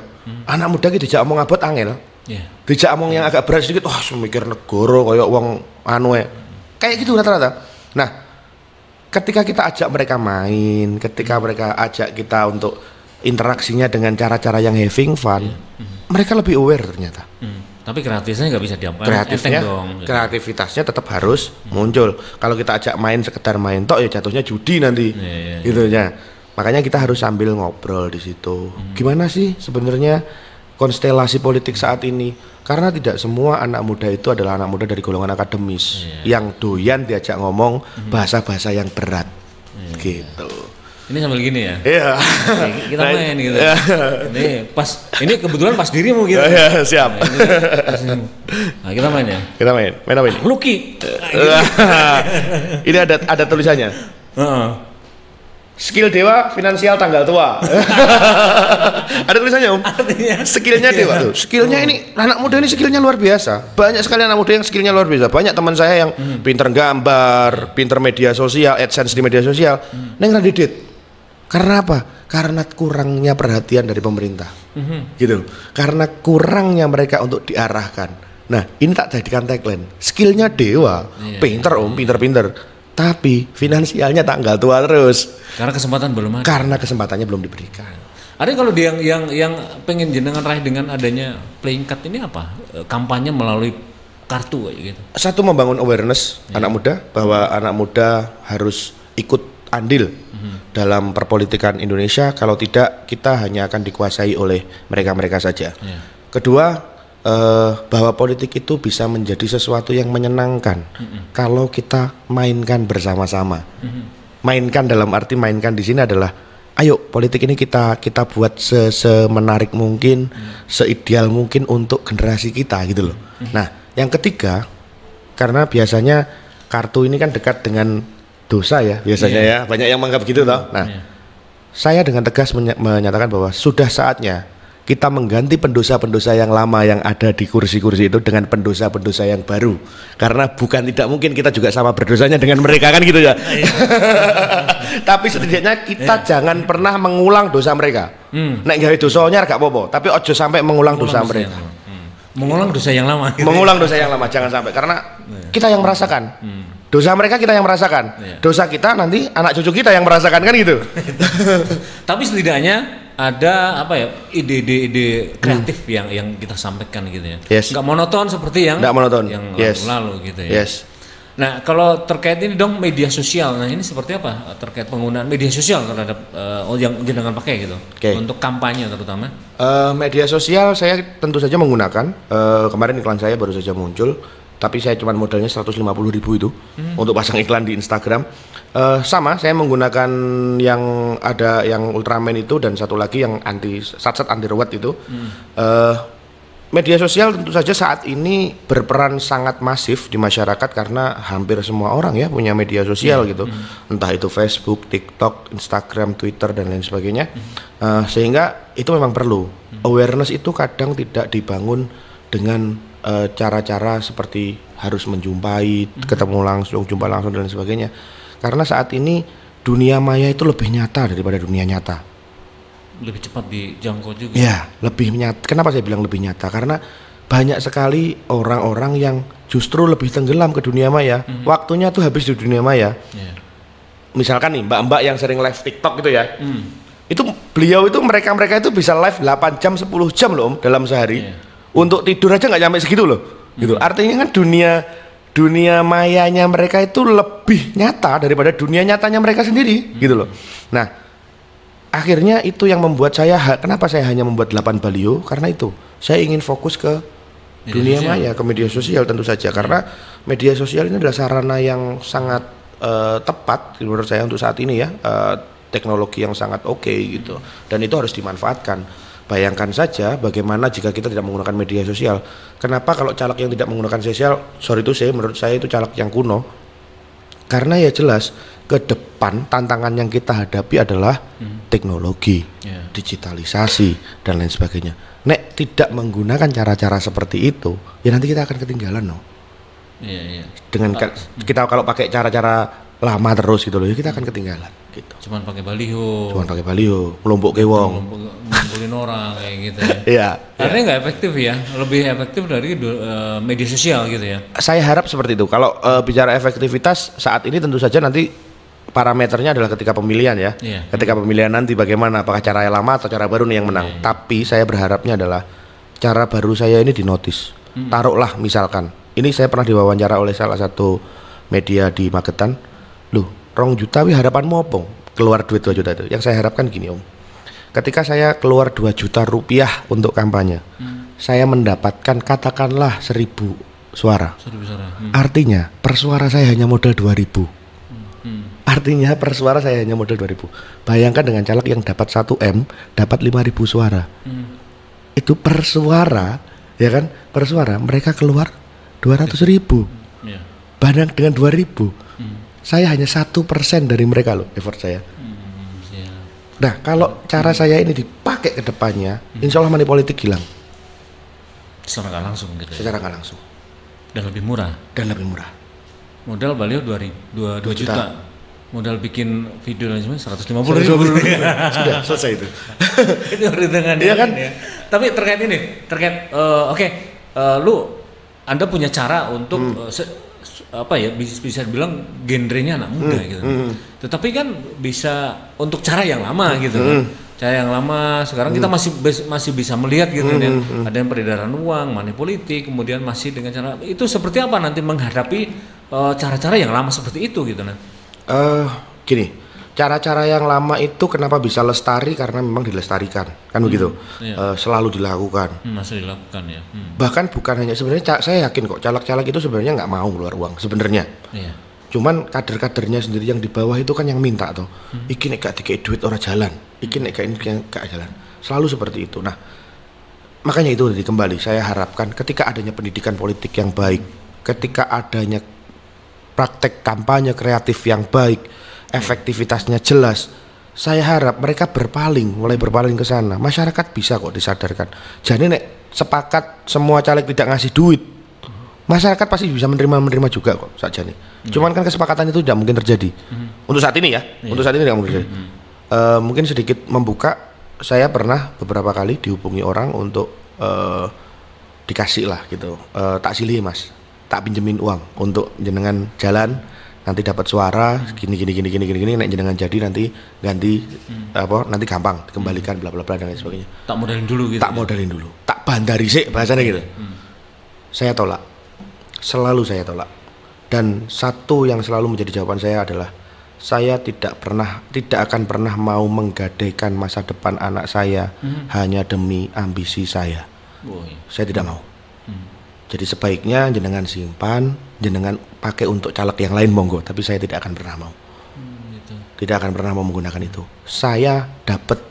Anak muda gitu dijak omong abot angel. Dijak omong yang agak berat sedikit, semikir negara kayak wong kayak gitu rata-rata. Nah, ketika kita ajak mereka main, ketika mereka ajak kita untuk interaksinya dengan cara-cara yang having fun, mereka lebih aware ternyata. Tapi kreativitasnya nggak bisa diapain. Kreativitasnya tetap harus muncul. Kalau kita ajak main sekedar main tok ya jatuhnya judi nanti, gitu ya. Makanya kita harus sambil ngobrol di situ. Gimana sih sebenarnya konstelasi politik saat ini? Karena tidak semua anak muda itu adalah anak muda dari golongan akademis yang doyan diajak ngomong bahasa-bahasa yang berat, gitu. Ini sambil gini ya? Iya. Kita main gitu. Ini kebetulan pas dirimu gitu. Siap. Nah, kita main ya? Kita main apa ini? Lucky. Ini ada tulisannya. Skill dewa, finansial tanggal tua. Ada tulisannya Om. Artinya skillnya dewa. Skillnya ini anak muda ini skillnya luar biasa. Banyak sekali anak muda yang skillnya luar biasa. Banyak teman saya yang pinter gambar, pinter media sosial, AdSense di media sosial. Neng radidit. Karena apa? Karena kurangnya perhatian dari pemerintah. Gitu. Karena kurangnya mereka untuk diarahkan. Nah, ini tak jadikan tagline. Skillnya dewa, pinter Om, pinter. Tapi finansialnya tanggal tua terus. Karena kesempatan belum ada. Karena kesempatannya belum diberikan. Ada kalau dia yang pengen jenengan raih dengan adanya playing card ini apa? Kampanye melalui kartu kayak gitu. Satu, membangun awareness anak muda bahwa anak muda harus ikut andil dalam perpolitikan Indonesia. Kalau tidak, kita hanya akan dikuasai oleh mereka-mereka saja. Kedua, bahwa politik itu bisa menjadi sesuatu yang menyenangkan kalau kita mainkan bersama-sama. Mainkan dalam arti mainkan di sini adalah ayo politik ini kita buat semenarik mungkin, seideal mungkin untuk generasi kita gitu loh. Nah, yang ketiga, karena biasanya kartu ini kan dekat dengan dosa ya biasanya ya, banyak yang menganggap gitu toh. Nah, saya dengan tegas menyatakan bahwa sudah saatnya kita mengganti pendosa-pendosa yang lama yang ada di kursi-kursi itu dengan pendosa-pendosa yang baru. Karena bukan tidak mungkin kita juga sama berdosanya dengan mereka kan gitu ya. Tapi setidaknya kita jangan pernah mengulang dosa mereka. Nek gawe dosanya gak apa-apa, tapi ojo sampai mengulang dosa mereka. Mengulang dosa yang lama. Gitu. Mengulang dosa yang lama jangan sampai, karena kita yang merasakan. Dosa mereka kita yang merasakan. Dosa kita nanti anak cucu kita yang merasakan kan gitu. Tapi setidaknya ada apa ya, ide-ide kreatif yang kita sampaikan gitu ya. Nggak monoton seperti yang lalu gitu ya. Nah, kalau terkait ini dong media sosial. Nah, ini seperti apa terkait penggunaan media sosial terhadap yang jenengan pakai gitu. Untuk kampanye terutama. Media sosial saya tentu saja menggunakan. Kemarin iklan saya baru saja muncul. Tapi saya cuma modalnya 150.000 itu untuk pasang iklan di Instagram. Sama, saya menggunakan yang ada yang Ultraman itu dan satu lagi yang satset anti reward itu. Media sosial tentu saja saat ini berperan sangat masif di masyarakat karena hampir semua orang ya punya media sosial gitu. Entah itu Facebook, TikTok, Instagram, Twitter dan lain sebagainya. Sehingga itu memang perlu. Awareness itu kadang tidak dibangun dengan cara-cara seperti harus menjumpai, ketemu langsung, jumpa langsung dan sebagainya. Karena saat ini dunia maya itu lebih nyata daripada dunia nyata. Lebih cepat dijangkau juga. Ya, lebih nyata. Kenapa saya bilang lebih nyata? Karena banyak sekali orang-orang yang justru lebih tenggelam ke dunia maya. Waktunya tuh habis di dunia maya. Misalkan nih mbak-mbak yang sering live TikTok gitu ya. Itu beliau itu mereka itu bisa live 8 jam 10 jam loh dalam sehari. Untuk tidur aja nggak nyampe segitu loh. Gitu. Artinya kan dunia mayanya mereka itu lebih nyata daripada dunia nyatanya mereka sendiri gitu loh. Nah, akhirnya itu yang membuat saya, kenapa saya hanya membuat 8 baliho? Karena itu saya ingin fokus ke dunia maya, ke media sosial tentu saja. Karena media sosial ini adalah sarana yang sangat tepat menurut saya untuk saat ini ya, teknologi yang sangat oke gitu, dan itu harus dimanfaatkan. Bayangkan saja bagaimana jika kita tidak menggunakan media sosial. Kenapa kalau caleg yang tidak menggunakan sosial, menurut saya itu caleg yang kuno. Karena ya jelas ke depan tantangan yang kita hadapi adalah teknologi, digitalisasi dan lain sebagainya. Nek tidak menggunakan cara-cara seperti itu, ya nanti kita akan ketinggalan no. Dengan kita kalau pakai cara-cara lama terus gitu loh, ya kita akan ketinggalan gitu. Cuman pakai baliho, melompok ke wong, ngumpulin orang kayak gitu ya. Iya. Artinya nggak efektif ya, lebih efektif dari media sosial gitu ya. Saya harap seperti itu. Kalau bicara efektivitas saat ini tentu saja nanti parameternya adalah ketika pemilihan ya. Ketika pemilihan nanti bagaimana, apakah cara yang lama atau cara baru nih yang menang. Tapi saya berharapnya adalah cara baru saya ini dinotis. Taruhlah misalkan, ini saya pernah diwawancara oleh salah satu media di Magetan. Loh, 2 juta wi harapanmu opong keluar duit 2 juta itu. Yang saya harapkan gini om, ketika saya keluar 2 juta rupiah untuk kampanye, saya mendapatkan katakanlah 1.000 suara. Artinya per suara saya hanya modal 2.000. Artinya per suara saya hanya modal 2.000. Bayangkan dengan caleg yang dapat 1M dapat 5.000 suara. Itu per suara, ya kan? Per suara mereka keluar 200.000. Banding dengan 2.000. Saya hanya 1% dari mereka loh effort saya. Nah kalau cara saya ini dipakai ke depannya, insya Allah money politik hilang. Secara nggak langsung gitu. Secara nggak langsung. Dan lebih murah. Modal baliho 2 juta. Modal bikin video dan sebagainya 150.000. Sudah selesai itu. Itu perhitungan. Iya kan? Ya. Tapi terkait Anda punya cara untuk bisa dibilang genrenya anak muda gitu. Tetapi kan bisa untuk cara yang lama gitu kan. Cara yang lama sekarang kita masih bisa melihat gitu ya. Ada yang peredaran uang, money politik, kemudian masih dengan cara itu seperti apa nanti menghadapi cara-cara yang lama seperti itu gitu nah. Gini, cara-cara yang lama itu kenapa bisa lestari karena memang dilestarikan kan begitu. Selalu dilakukan. Masih dilakukan ya. Bahkan bukan hanya sebenarnya saya yakin kok caleg-caleg itu sebenarnya nggak mau keluar uang sebenarnya. Cuman kader-kadernya sendiri yang di bawah itu kan yang minta tuh. Iki nek gak dikei duit ora jalan. Iki nek gak jalan. Selalu seperti itu. Nah, makanya itu tadi kembali saya harapkan ketika adanya pendidikan politik yang baik, ketika adanya praktek kampanye kreatif yang baik, efektivitasnya jelas, saya harap mereka mulai berpaling ke sana. Masyarakat bisa kok disadarkan. Jadi nek sepakat semua caleg tidak ngasih duit, masyarakat pasti bisa menerima juga kok saja nih. Cuman kan kesepakatan itu tidak mungkin terjadi untuk saat ini ya. Untuk saat ini tidak mungkin terjadi. Mungkin sedikit membuka, saya pernah beberapa kali dihubungi orang untuk dikasih lah gitu, tak silih mas, tak pinjemin uang untuk jenengan jalan nanti dapat suara gini nek jenengan jadi nanti ganti nanti gampang dikembalikan bla bla bla dan lain sebagainya. Tak modalin dulu gitu. Tak bandari sih bahasanya gitu. Saya tolak. Selalu saya tolak. Dan satu yang selalu menjadi jawaban saya adalah saya tidak akan pernah mau menggadaikan masa depan anak saya hanya demi ambisi saya. Saya tidak mau. Jadi sebaiknya jenengan simpan, jenengan pakai untuk caleg yang lain monggo, tapi saya tidak akan pernah mau. Tidak akan pernah mau menggunakan itu. Saya dapat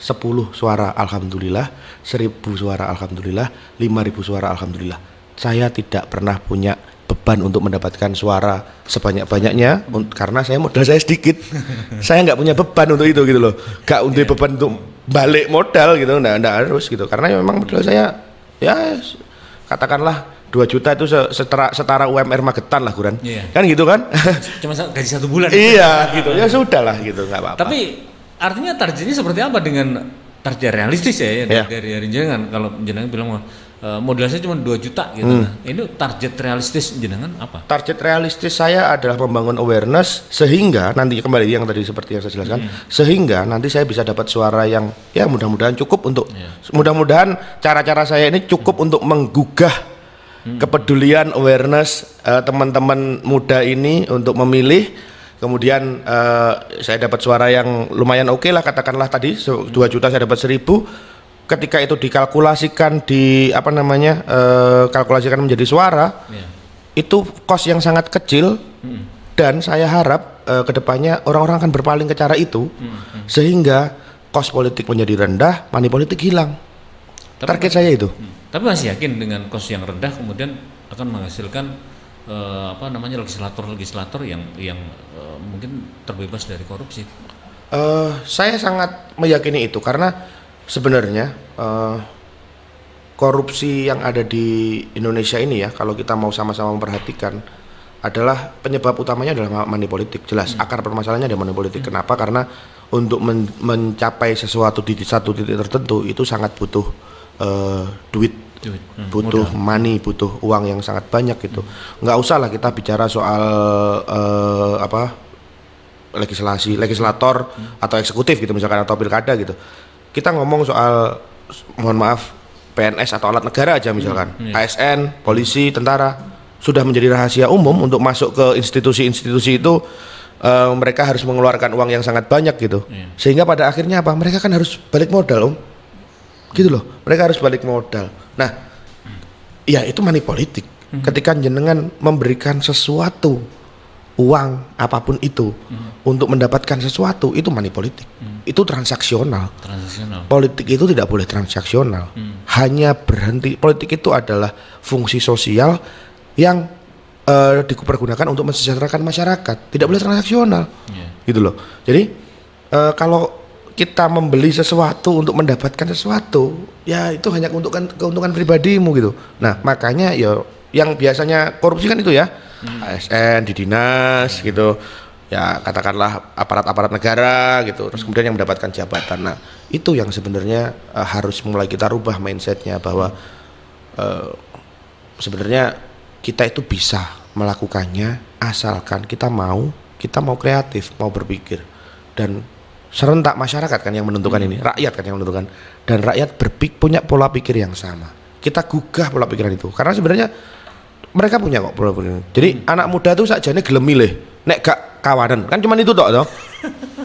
10 suara alhamdulillah, 1.000 suara alhamdulillah, 5.000 suara alhamdulillah. Saya tidak pernah punya beban untuk mendapatkan suara sebanyak-banyaknya karena saya modal saya sedikit. Saya nggak punya beban untuk itu gitu loh. Nggak untuk beban untuk balik modal gitu, nggak harus gitu. Karena memang modal saya ya katakanlah 2 juta itu setara UMR Magetan lah Guran. Kan gitu kan? Cuma gaji 1 bulan. Iya gitu. Ya sudah lah gitu, nggak apa-apa. Tapi artinya targetnya seperti apa dengan target realistis ya dari jenengan? Kalau jenengan bilang modal saya cuma 2 juta gitu. Nah, ini target realistis jenengan apa? Target realistis saya adalah membangun awareness sehingga nanti kembali yang tadi seperti yang saya jelaskan, sehingga nanti saya bisa dapat suara yang ya mudah-mudahan cukup untuk mudah-mudahan cara-cara saya ini cukup untuk menggugah kepedulian awareness teman-teman muda ini untuk memilih. Kemudian saya dapat suara yang lumayan oke lah, katakanlah tadi 2 juta saya dapat 1.000. Ketika itu dikalkulasikan kalkulasikan menjadi suara, itu kos yang sangat kecil, dan saya harap kedepannya orang-orang akan berpaling ke cara itu, sehingga kos politik menjadi rendah, money politik hilang. Target saya itu. Tapi masih yakin dengan kos yang rendah kemudian akan menghasilkan legislator yang mungkin terbebas dari korupsi? Saya sangat meyakini itu karena sebenarnya korupsi yang ada di Indonesia ini ya, kalau kita mau sama-sama memperhatikan, adalah penyebab utamanya adalah money politik. Jelas akar permasalahannya ada money politik. Kenapa? Karena untuk mencapai sesuatu di satu titik tertentu itu sangat butuh duit, butuh money, butuh uang yang sangat banyak gitu. Nggak usah lah kita bicara soal legislator atau eksekutif gitu misalkan, atau pilkada gitu. Kita ngomong soal, mohon maaf, PNS atau alat negara aja misalkan, ASN, polisi, tentara, sudah menjadi rahasia umum untuk masuk ke institusi-institusi itu. Mereka harus mengeluarkan uang yang sangat banyak gitu, sehingga pada akhirnya apa? Mereka kan harus balik modal, gitu loh. Mereka harus balik modal. Nah, ya itu money politik. Ketika jenengan memberikan sesuatu, uang apapun itu, untuk mendapatkan sesuatu, itu money politik. Itu transaksional. Politik itu tidak boleh transaksional. Hanya berhenti. Politik itu adalah fungsi sosial yang dipergunakan untuk mensejahterakan masyarakat. Tidak boleh transaksional. Gitu loh. Jadi kalau kita membeli sesuatu untuk mendapatkan sesuatu, ya itu hanya keuntungan pribadimu gitu. Nah, makanya ya yang biasanya korupsi kan itu ya, ASN di dinas gitu. Ya katakanlah aparat-aparat negara gitu, terus kemudian yang mendapatkan jabatan. Nah itu yang sebenarnya harus mulai kita rubah mindsetnya, bahwa sebenarnya kita itu bisa melakukannya asalkan kita mau kreatif, mau berpikir, dan serentak masyarakat kan yang menentukan ini, rakyat kan yang menentukan, dan rakyat punya pola pikir yang sama. Kita gugah pola pikiran itu, karena sebenarnya mereka punya kok pola pikir. Jadi anak muda tuh sakjane gelem milih, nek gak kawanan kan cuman itu toh.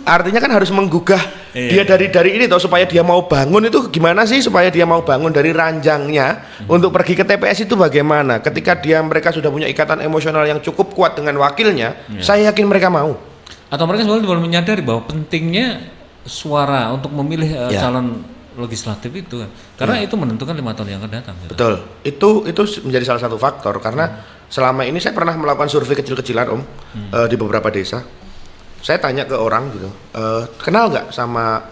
Artinya kan harus menggugah dia dari ini toh, supaya dia mau bangun. Itu gimana sih supaya dia mau bangun dari ranjangnya untuk pergi ke TPS itu bagaimana? Ketika mereka sudah punya ikatan emosional yang cukup kuat dengan wakilnya, saya yakin mereka mau. Atau mereka sebenarnya baru menyadari bahwa pentingnya suara untuk memilih calon legislatif itu kan, karena itu menentukan 5 tahun yang akan datang. Betul, itu menjadi salah satu faktor, karena selama ini saya pernah melakukan survei kecil-kecilan di beberapa desa. Saya tanya ke orang gitu, kenal nggak sama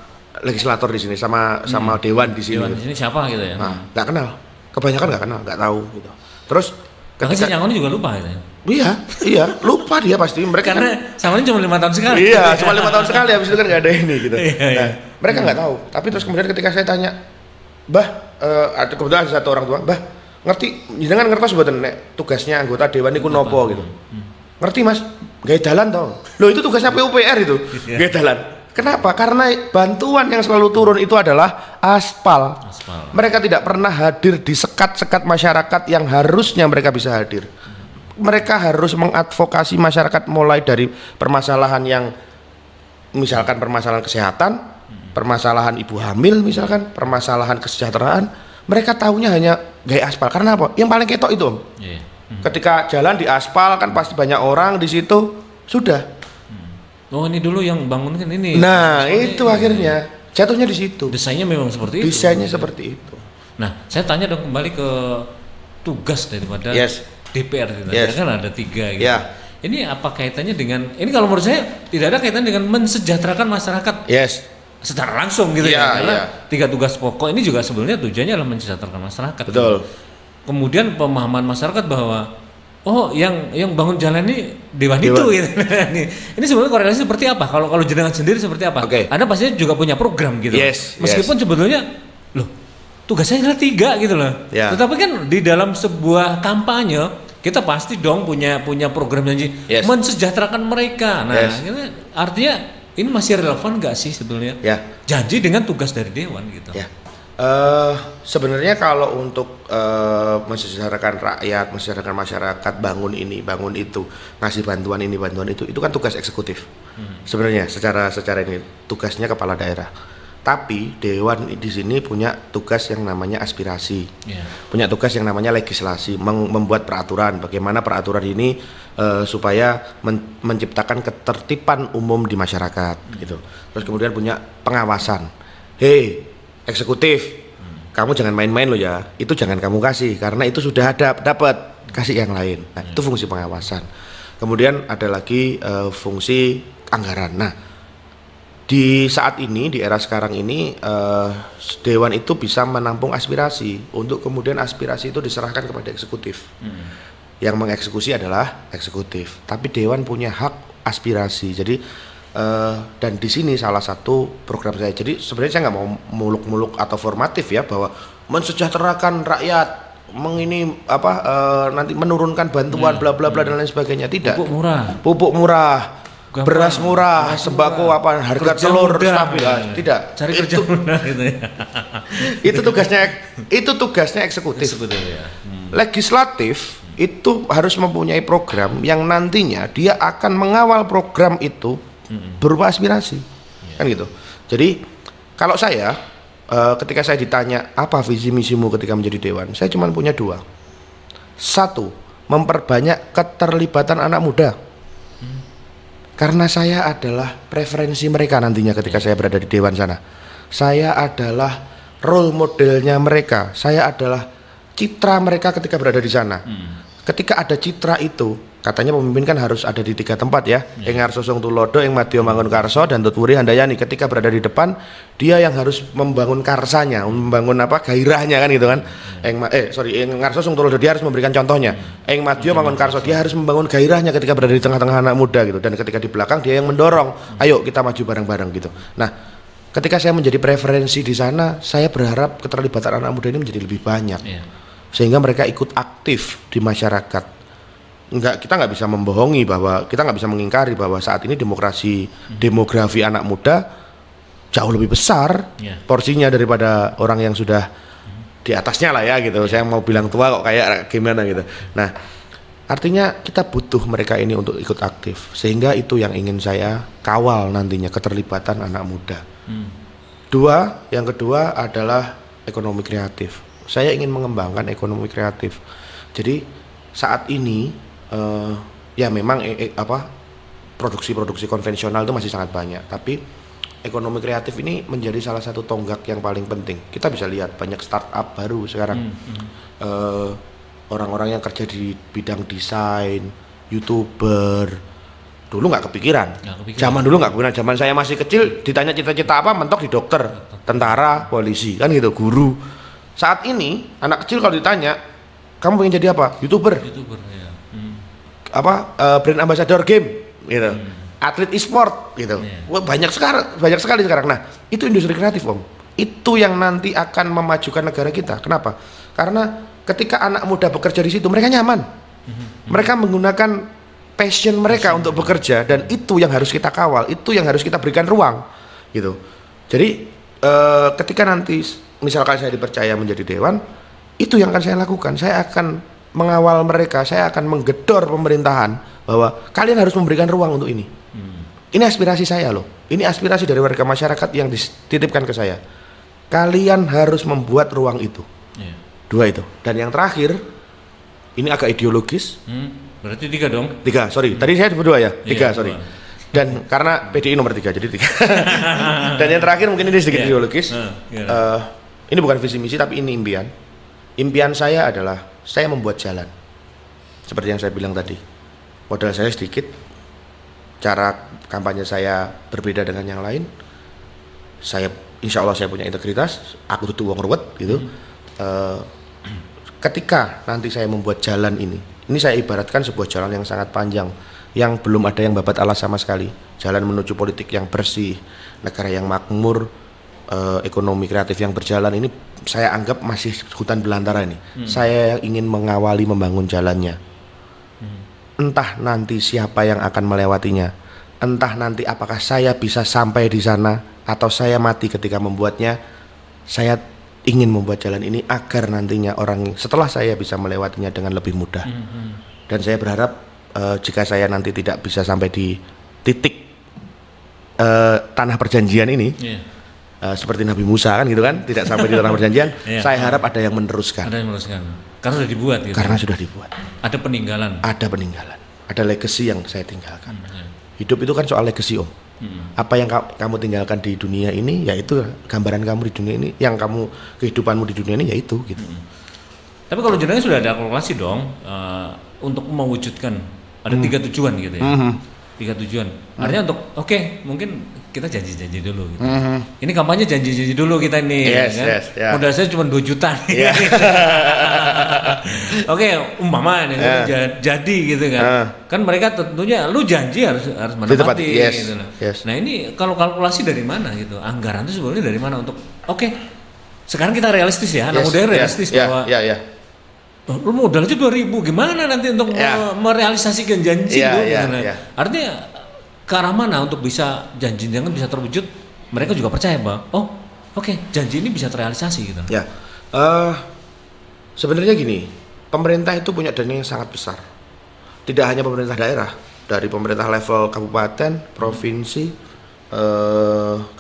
legislator di sini, sama dewan di sini? Dewan di sini siapa gitu ya? Nah, nggak kenal, kebanyakan nggak kenal, nggak tahu gitu. Terus ketika Nyangon juga lupa gitu ya? Iya, lupa dia pasti. Mereka karena sama ini cuma 5 tahun sekali. Iya, cuma 5 tahun sekali, habis itu kan nggak ada ini gitu. Nah, mereka nggak tahu. Tapi terus kemudian ketika saya tanya, kebetulan ada satu orang tua, Mbah, jangan ngertos buatan tugasnya anggota dewan itu nopo gitu. Ngerti Mas, gaya jalan toh. Loh itu tugasnya PUPR itu, gaya jalan. Kenapa? Karena bantuan yang selalu turun itu adalah aspal. Mereka tidak pernah hadir di sekat-sekat masyarakat yang harusnya mereka bisa hadir. Mereka harus mengadvokasi masyarakat, mulai dari permasalahan yang misalkan permasalahan kesehatan, permasalahan ibu hamil misalkan, permasalahan kesejahteraan. Mereka tahunya hanya gaya aspal. Karena apa? Yang paling ketok itu ketika jalan di aspal kan pasti banyak orang di situ, sudah. Oh ini dulu yang bangun kan ini. Nah itu akhirnya jatuhnya di situ. Desainnya memang seperti itu. Desainnya seperti itu. Nah saya tanya dong kembali ke tugas daripada DPR gitu. Kan ada 3 gitu. Ini apa kaitannya dengan ini? Kalau menurut saya tidak ada kaitan dengan mensejahterakan masyarakat. Secara langsung gitu ya. Karena 3 tugas pokok ini juga sebenarnya tujuannya adalah mensejahterakan masyarakat. Betul. Gitu. kemudian pemahaman masyarakat bahwa oh yang bangun jalan ini dewan. Itu gitu. Ini sebenarnya korelasi seperti apa? Kalau jenengan sendiri seperti apa? Anda pastinya juga punya program gitu. Meskipun sebetulnya loh tugasnya adalah 3 gitu loh. Tetapi kan di dalam sebuah kampanye kita pasti dong punya program janji mensejahterakan mereka. Nah, ini artinya ini masih relevan nggak sih sebetulnya? Janji dengan tugas dari dewan gitu. Sebenarnya kalau untuk mensejahterakan rakyat, mensejahterakan masyarakat, bangun ini, bangun itu, ngasih bantuan ini, bantuan itu kan tugas eksekutif. Sebenarnya secara ini tugasnya kepala daerah. Tapi dewan di sini punya tugas yang namanya aspirasi, punya tugas yang namanya legislasi, membuat peraturan. Bagaimana peraturan ini supaya menciptakan ketertiban umum di masyarakat, gitu. Terus kemudian punya pengawasan. Hei, eksekutif, kamu jangan main-main loh ya. Itu jangan kamu kasih karena itu sudah dapat, kasih yang lain. Nah, itu fungsi pengawasan. Kemudian ada lagi fungsi anggaran. Nah, di saat ini, di era sekarang ini, dewan itu bisa menampung aspirasi untuk kemudian aspirasi itu diserahkan kepada eksekutif. Yang mengeksekusi adalah eksekutif, tapi dewan punya hak aspirasi. Jadi dan di sini salah satu program saya. Jadi sebenarnya saya nggak mau muluk-muluk atau formatif ya, bahwa mensejahterakan rakyat, nanti menurunkan bantuan bla bla bla dan lain sebagainya. Tidak. Pupuk murah. Beras murah, sembako harga telur stabil, tidak. Cari kerja murah gitu ya. Itu tugasnya eksekutif. Legislatif itu harus mempunyai program yang nantinya dia akan mengawal program itu berupa aspirasi, kan gitu. Jadi kalau saya ketika saya ditanya apa visi misimu ketika menjadi dewan, saya cuma punya 2. 1, memperbanyak keterlibatan anak muda. Karena saya adalah preferensi mereka nantinya ketika saya berada di dewan sana. Saya adalah role modelnya mereka. Saya adalah citra mereka ketika berada di sana. Ketika ada citra itu, katanya pemimpin kan harus ada di 3 tempat ya. Ing Ngarso Sung Tulodo, ing Madya Mangunkarso, dan Tutwuri Handayani. Ketika berada di depan, dia yang harus membangun karsanya, membangun gairahnya kan gitu kan. Ing Ngarso Sung Tulodo dia harus memberikan contohnya. Ing Madya Mangunkarso dia harus membangun gairahnya ketika berada di tengah-tengah anak muda gitu. Dan ketika di belakang dia yang mendorong, ayo kita maju bareng-bareng gitu. Nah, ketika saya menjadi preferensi di sana, saya berharap keterlibatan anak muda ini menjadi lebih banyak. Sehingga mereka ikut aktif di masyarakat. Kita nggak bisa membohongi bahwa kita nggak bisa mengingkari bahwa saat ini demografi anak muda jauh lebih besar porsinya daripada orang yang sudah di atasnya lah ya gitu. Saya mau bilang tua kok kayak gimana gitu. Nah, artinya kita butuh mereka ini untuk ikut aktif, sehingga itu yang ingin saya kawal nantinya, keterlibatan anak muda. Yang kedua adalah ekonomi kreatif. Saya ingin mengembangkan ekonomi kreatif. Jadi saat ini ya memang produksi-produksi konvensional itu masih sangat banyak, tapi ekonomi kreatif ini menjadi salah satu tonggak yang paling penting. Kita bisa lihat banyak startup baru sekarang, orang-orang yang kerja di bidang desain, YouTuber, dulu nggak kepikiran. Zaman dulu nggak kepikiran. Zaman saya masih kecil ditanya cita-cita apa, mentok di dokter, tentara, polisi, kan gitu, guru. Saat ini anak kecil kalau ditanya, kamu pengen jadi apa? YouTuber ya. Brand ambassador game gitu, atlet e-sport gitu. Wah, banyak sekali sekarang. Nah, itu industri kreatif, Om. Itu yang nanti akan memajukan negara kita. Kenapa? Karena ketika anak muda bekerja di situ, mereka nyaman. Mereka menggunakan passion mereka untuk bekerja, dan itu yang harus kita kawal, itu yang harus kita berikan ruang gitu. Jadi ketika nanti misalkan saya dipercaya menjadi dewan, itu yang akan saya lakukan. Saya akan mengawal mereka, saya akan menggedor pemerintahan bahwa kalian harus memberikan ruang untuk ini. Ini aspirasi saya loh. Ini aspirasi dari warga masyarakat yang dititipkan ke saya. Kalian harus membuat ruang itu. 2 itu. Dan yang terakhir, ini agak ideologis. Berarti 3 dong? 3, sorry. Tadi saya 2 ya? 3, sorry. Dan karena PDI nomor 3, jadi 3. Dan yang terakhir mungkin ini sedikit ideologis. Ini bukan visi misi, tapi ini impian. Impian saya adalah saya membuat jalan. Seperti yang saya bilang tadi, modal saya sedikit, cara kampanye saya berbeda dengan yang lain. Insya Allah saya punya integritas, aku tuh uang ruwet gitu. ketika nanti saya membuat jalan ini saya ibaratkan sebuah jalan yang sangat panjang, yang belum ada yang babat alas sama sekali. Jalan menuju politik yang bersih, negara yang makmur, ekonomi kreatif yang berjalan ini saya anggap masih hutan belantara ini. Saya ingin mengawali membangun jalannya. Entah nanti siapa yang akan melewatinya, entah nanti apakah saya bisa sampai di sana atau saya mati ketika membuatnya. Saya ingin membuat jalan ini agar nantinya orang setelah saya bisa melewatinya dengan lebih mudah. Dan saya berharap jika saya nanti tidak bisa sampai di titik tanah perjanjian ini, seperti Nabi Musa kan gitu kan, tidak sampai di tanah perjanjian, saya harap ada yang meneruskan. Ada yang meneruskan. Karena sudah dibuat gitu. Karena sudah dibuat. Ada peninggalan. Ada legacy yang saya tinggalkan. Hidup itu kan soal legacy, Om. Apa yang kamu tinggalkan di dunia ini, yaitu gambaran kamu di dunia ini, yang kamu kehidupanmu di dunia ini yaitu gitu. Tapi kalau jenengan sudah ada kalkulasi dong untuk mewujudkan ada 3 tujuan gitu ya. 3 tujuan. Artinya untuk mungkin kita janji-janji dulu gitu. Ini kampanye janji-janji dulu kita nih. Yes. Modal saya cuma 2 juta nih. Umpama nih jadi gitu kan. Kan mereka tentunya lu janji harus menepati gitu. Nah, ini kalau kalkulasi dari mana gitu? Anggaran itu sebenarnya dari mana untuk sekarang kita realistis ya, anak muda realistis bahwa lu modal aja 2.000, gimana nanti untuk merealisasikan janji Artinya ke arah mana untuk bisa janji jangan bisa terwujud? Mereka juga percaya bahwa janji ini bisa terrealisasi gitu. Sebenarnya gini, pemerintah itu punya dana yang sangat besar. Tidak hanya pemerintah daerah, dari pemerintah level kabupaten, provinsi,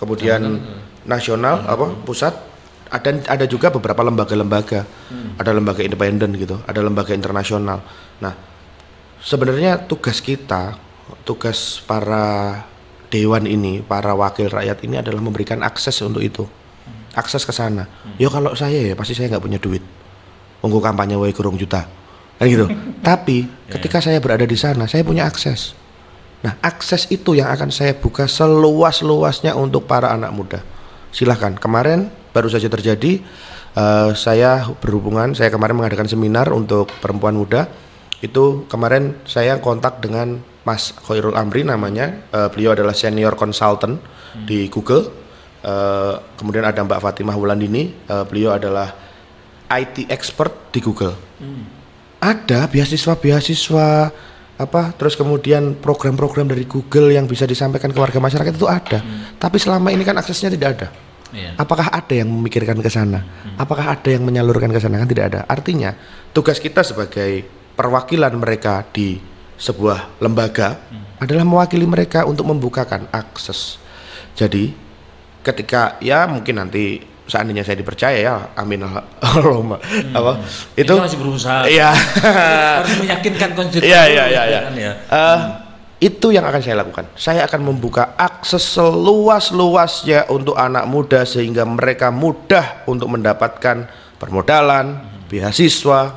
kemudian nasional, pusat. Ada juga beberapa lembaga-lembaga, ada lembaga independen gitu, ada lembaga internasional. Nah, sebenarnya tugas para dewan ini, para wakil rakyat ini adalah memberikan akses untuk itu, akses ke sana. Kalau saya pasti saya nggak punya duit, unggu kampanye wae kurung juta, kan gitu. Tapi ketika saya berada di sana, saya punya akses. Nah, akses itu yang akan saya buka seluas-luasnya untuk para anak muda. Silahkan. Kemarin baru saja terjadi, saya kemarin mengadakan seminar untuk perempuan muda. Itu kemarin saya kontak dengan Mas Khairul Amri namanya, beliau adalah senior consultant di Google. Kemudian ada Mbak Fatimah Wulandini, beliau adalah IT expert di Google. Ada beasiswa terus kemudian program-program dari Google yang bisa disampaikan ke warga masyarakat itu ada. Tapi selama ini kan aksesnya tidak ada. Apakah ada yang memikirkan ke sana? Apakah ada yang menyalurkan ke sana? Kan tidak ada. Artinya tugas kita sebagai perwakilan mereka di sebuah lembaga adalah mewakili mereka untuk membukakan akses. Jadi ketika mungkin nanti seandainya saya dipercaya amin Allahumma itu masih berusaha. Harus meyakinkan konstitusi. Itu yang akan saya lakukan. Saya akan membuka akses seluas-luasnya untuk anak muda sehingga mereka mudah untuk mendapatkan permodalan, beasiswa,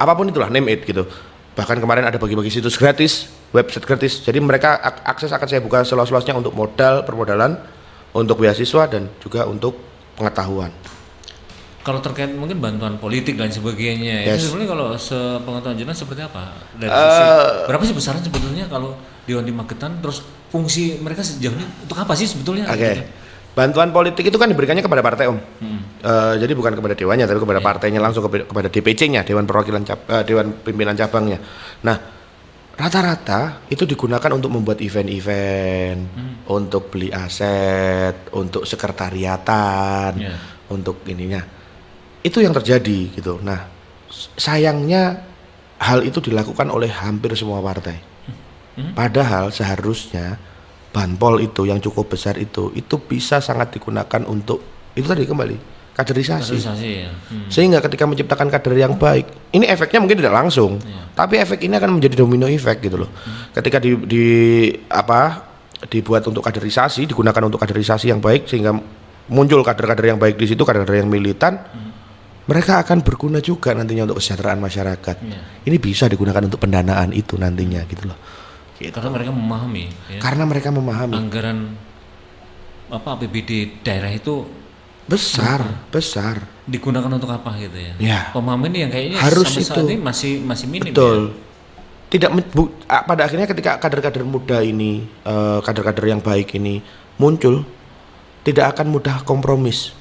apapun itulah, name it gitu. Bahkan kemarin ada bagi-bagi situs gratis, website gratis. Jadi mereka akses akan saya buka seluas-luasnya untuk permodalan, untuk beasiswa dan juga untuk pengetahuan. Kalau terkait mungkin bantuan politik dan sebagainya, itu sebenarnya kalau sepengetahuan jenengan seperti apa? Dari berapa sih besaran sebetulnya kalau Dewan di Magetan? Terus fungsi mereka sejauh ini untuk apa sih sebetulnya? Bantuan politik itu kan diberikannya kepada partai, Om. Jadi bukan kepada dewannya, tapi kepada partainya langsung, kepada DPC-nya, Dewan Perwakilan Dewan Pimpinan Cabangnya. Nah, rata-rata itu digunakan untuk membuat event-event, untuk beli aset, untuk sekretariatan, untuk ininya. Itu yang terjadi gitu. Nah, sayangnya hal itu dilakukan oleh hampir semua partai. Padahal seharusnya banpol itu yang cukup besar itu bisa sangat digunakan untuk itu tadi kembali kaderisasi. Sehingga ketika menciptakan kader yang baik, ini efeknya mungkin tidak langsung, tapi efek ini akan menjadi domino efek gitu loh. Ketika dibuat untuk kaderisasi, digunakan untuk kaderisasi yang baik sehingga muncul kader-kader yang baik di situ, kader-kader yang militan. Mereka akan berguna juga nantinya untuk kesejahteraan masyarakat. Ini bisa digunakan untuk pendanaan itu nantinya gitu loh. Gitu. Karena mereka memahami. Karena mereka memahami. Anggaran APBD daerah itu besar. Digunakan untuk apa gitu ya? Ya. Pemahaman ini yang kayaknya harus sampai itu. saat ini masih minim. Betul. Ya? Tidak pada akhirnya ketika kader-kader muda ini, kader-kader yang baik ini muncul, tidak akan mudah kompromis.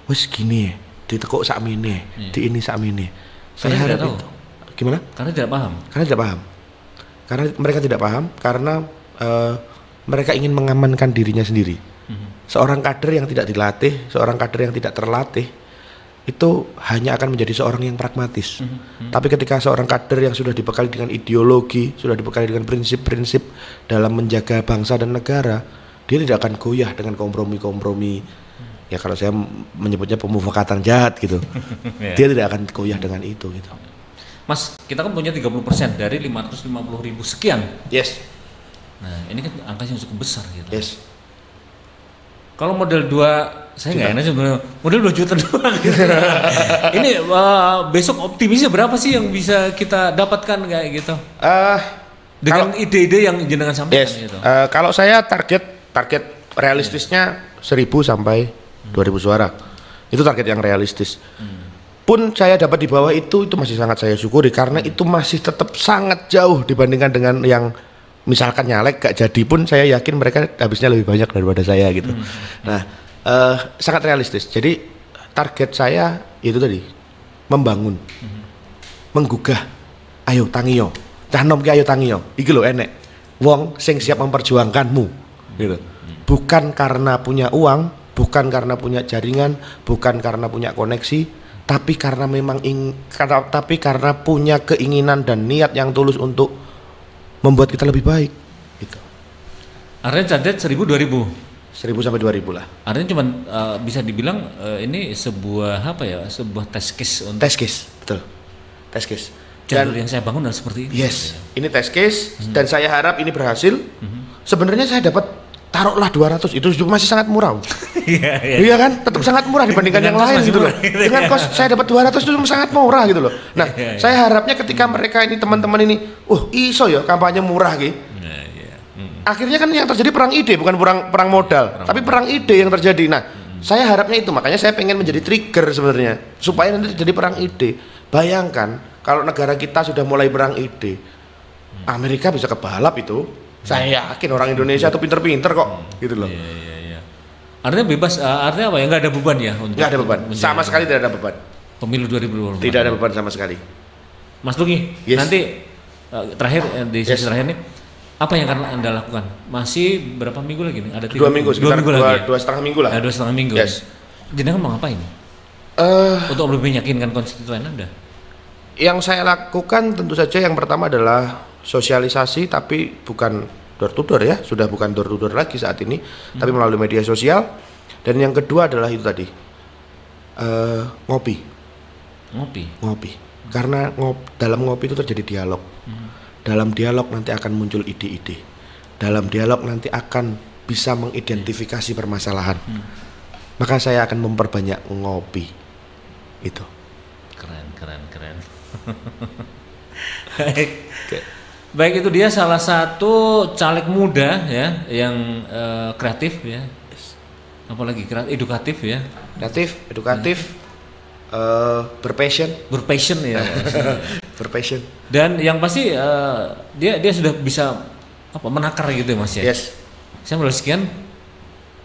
Wes gini ya, ditekuk sakmene, di ini sakmene. Saya harap itu. Gimana? Karena tidak paham. Karena mereka tidak paham karena mereka ingin mengamankan dirinya sendiri. Seorang kader yang tidak dilatih, seorang kader yang tidak terlatih, itu hanya akan menjadi seorang yang pragmatis. Tapi ketika seorang kader yang sudah dibekali dengan ideologi, sudah dibekali dengan prinsip-prinsip dalam menjaga bangsa dan negara, dia tidak akan goyah dengan kompromi-kompromi. Ya kalau saya menyebutnya pemufakatan jahat gitu. Dia tidak akan goyah dengan itu gitu. Mas, kita kan punya 30% dari 550.000 sekian. Yes. Nah, ini kan angkanya cukup besar gitu. Yes. Kalau model 2, saya nggak enak sebenarnya. Model 2 juta doang gitu. Ini besok optimisnya berapa sih yang bisa kita dapatkan kayak gitu? Dengan ide-ide yang jenengan sampaikan gitu. Kalau saya target realistisnya 1.000 sampai 2.000 suara. Itu target yang realistis. Pun saya dapat di bawah itu masih sangat saya syukuri karena itu masih tetap sangat jauh dibandingkan dengan yang misalkan nyalek gak jadi pun saya yakin mereka habisnya lebih banyak daripada saya gitu. Nah, sangat realistis. Jadi target saya itu tadi membangun, menggugah. Ayo tangiyo, cah nom ki ayo tangiyo. Iki lho enek wong sing siap memperjuangkanmu gitu. Bukan karena punya uang, bukan karena punya jaringan, bukan karena punya koneksi, tapi karena memang karena punya keinginan dan niat yang tulus untuk membuat kita lebih baik gitu. Artinya target 1.000-2.000 sampai 2.000 lah. Artinya cuma bisa dibilang ini sebuah sebuah test case untuk betul. Test case. Jalur yang saya bangun adalah seperti ini. Yes. Ini test case dan saya harap ini berhasil. Sebenarnya saya dapat taruhlah 200 itu masih sangat murah. Iya kan? Tetap sangat murah dibandingkan yang lain gitu loh. Dengan kos saya dapat 200 itu sangat murah gitu loh. Nah, saya harapnya ketika mereka ini teman-teman ini, iso ya kampanye murah gitu. Akhirnya kan yang terjadi perang ide, bukan perang modal, tapi perang ide yang terjadi. Nah, saya harapnya itu, makanya saya pengen menjadi trigger sebenarnya supaya nanti terjadi perang ide. Bayangkan kalau negara kita sudah mulai perang ide, Amerika bisa kebalap itu. Saya yakin orang Indonesia tuh pinter-pinter kok, gitu loh. Iya. Artinya bebas, artinya apa ya? Nggak ada beban ya? Nggak ada beban, sama sekali tidak ada beban. Pemilu 2024. Tidak ada beban sama sekali. Mas Luki, nanti terakhir di sesi terakhir nih, apa yang akan Anda lakukan? Masih berapa minggu lagi nih? Ada 2 minggu, sekitar 2,5 minggu lah. 2,5 minggu. Yes. Jadi mau ngapain? Untuk lebih meyakinkan konstituen Anda? Yang saya lakukan tentu saja yang pertama adalah sosialisasi, tapi bukan door to door ya, sudah bukan door to door lagi saat ini, tapi melalui media sosial. Dan yang kedua adalah itu tadi, ngopi. Karena dalam ngopi itu terjadi dialog. Dalam dialog nanti akan muncul ide-ide. Dalam dialog nanti akan bisa mengidentifikasi permasalahan. Maka saya akan memperbanyak ngopi. Itu. Keren. Baik, itu dia salah satu caleg muda ya yang kreatif ya. Apalagi edukatif ya. Edukatif, berpassion ya. Berpassion. Dan yang pasti dia sudah bisa menakar gitu ya Mas ya. Yes. Saya mulai sekian,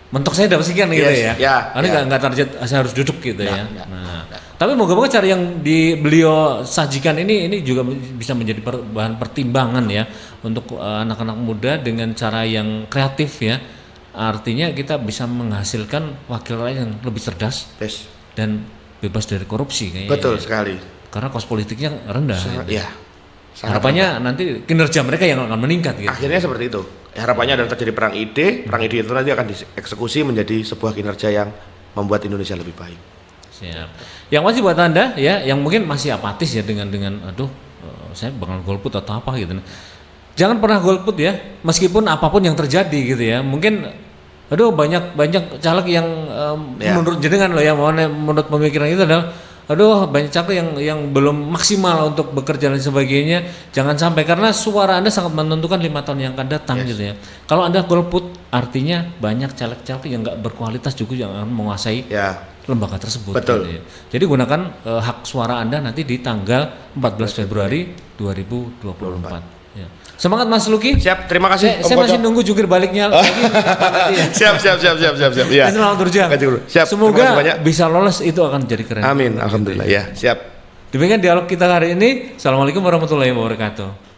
mentok saya dapat sekian gitu ya. Karena nggak target saya harus duduk gitu ya. Tapi moga-moga cara yang beliau sajikan ini juga bisa menjadi bahan pertimbangan ya untuk anak-anak muda dengan cara yang kreatif ya. Artinya kita bisa menghasilkan wakil rakyat yang lebih cerdas dan bebas dari korupsi kayaknya. Betul sekali. Karena kos politiknya rendah. Harapannya nanti kinerja mereka yang akan meningkat gitu. Akhirnya seperti itu. Harapannya adalah terjadi perang ide itu nanti akan dieksekusi menjadi sebuah kinerja yang membuat Indonesia lebih baik. Siap. Yang masih buat Anda ya, yang mungkin masih apatis ya dengan saya bakal golput atau apa gitu. Jangan pernah golput ya, meskipun apapun yang terjadi gitu ya. Mungkin banyak caleg yang menurut jenengan loh ya, menurut pemikiran itu adalah aduh banyak caleg yang belum maksimal untuk bekerja dan sebagainya. Jangan sampai, karena suara Anda sangat menentukan 5 tahun yang akan datang gitu ya. Kalau Anda golput, artinya banyak caleg-caleg yang nggak berkualitas juga yang akan menguasai lembaga tersebut. Betul. Gitu ya. Jadi gunakan hak suara Anda nanti di tanggal 14 Februari 2024. Ya. Semangat Mas Luki. Siap, terima kasih. Saya masih nunggu jungkir baliknya lagi. Siap. Ya. Selamat berjuang. Siap. Semoga bisa lolos, itu akan jadi keren. Amin, alhamdulillah ya. Siap. Demikian dialog kita hari ini. Assalamualaikum warahmatullahi wabarakatuh.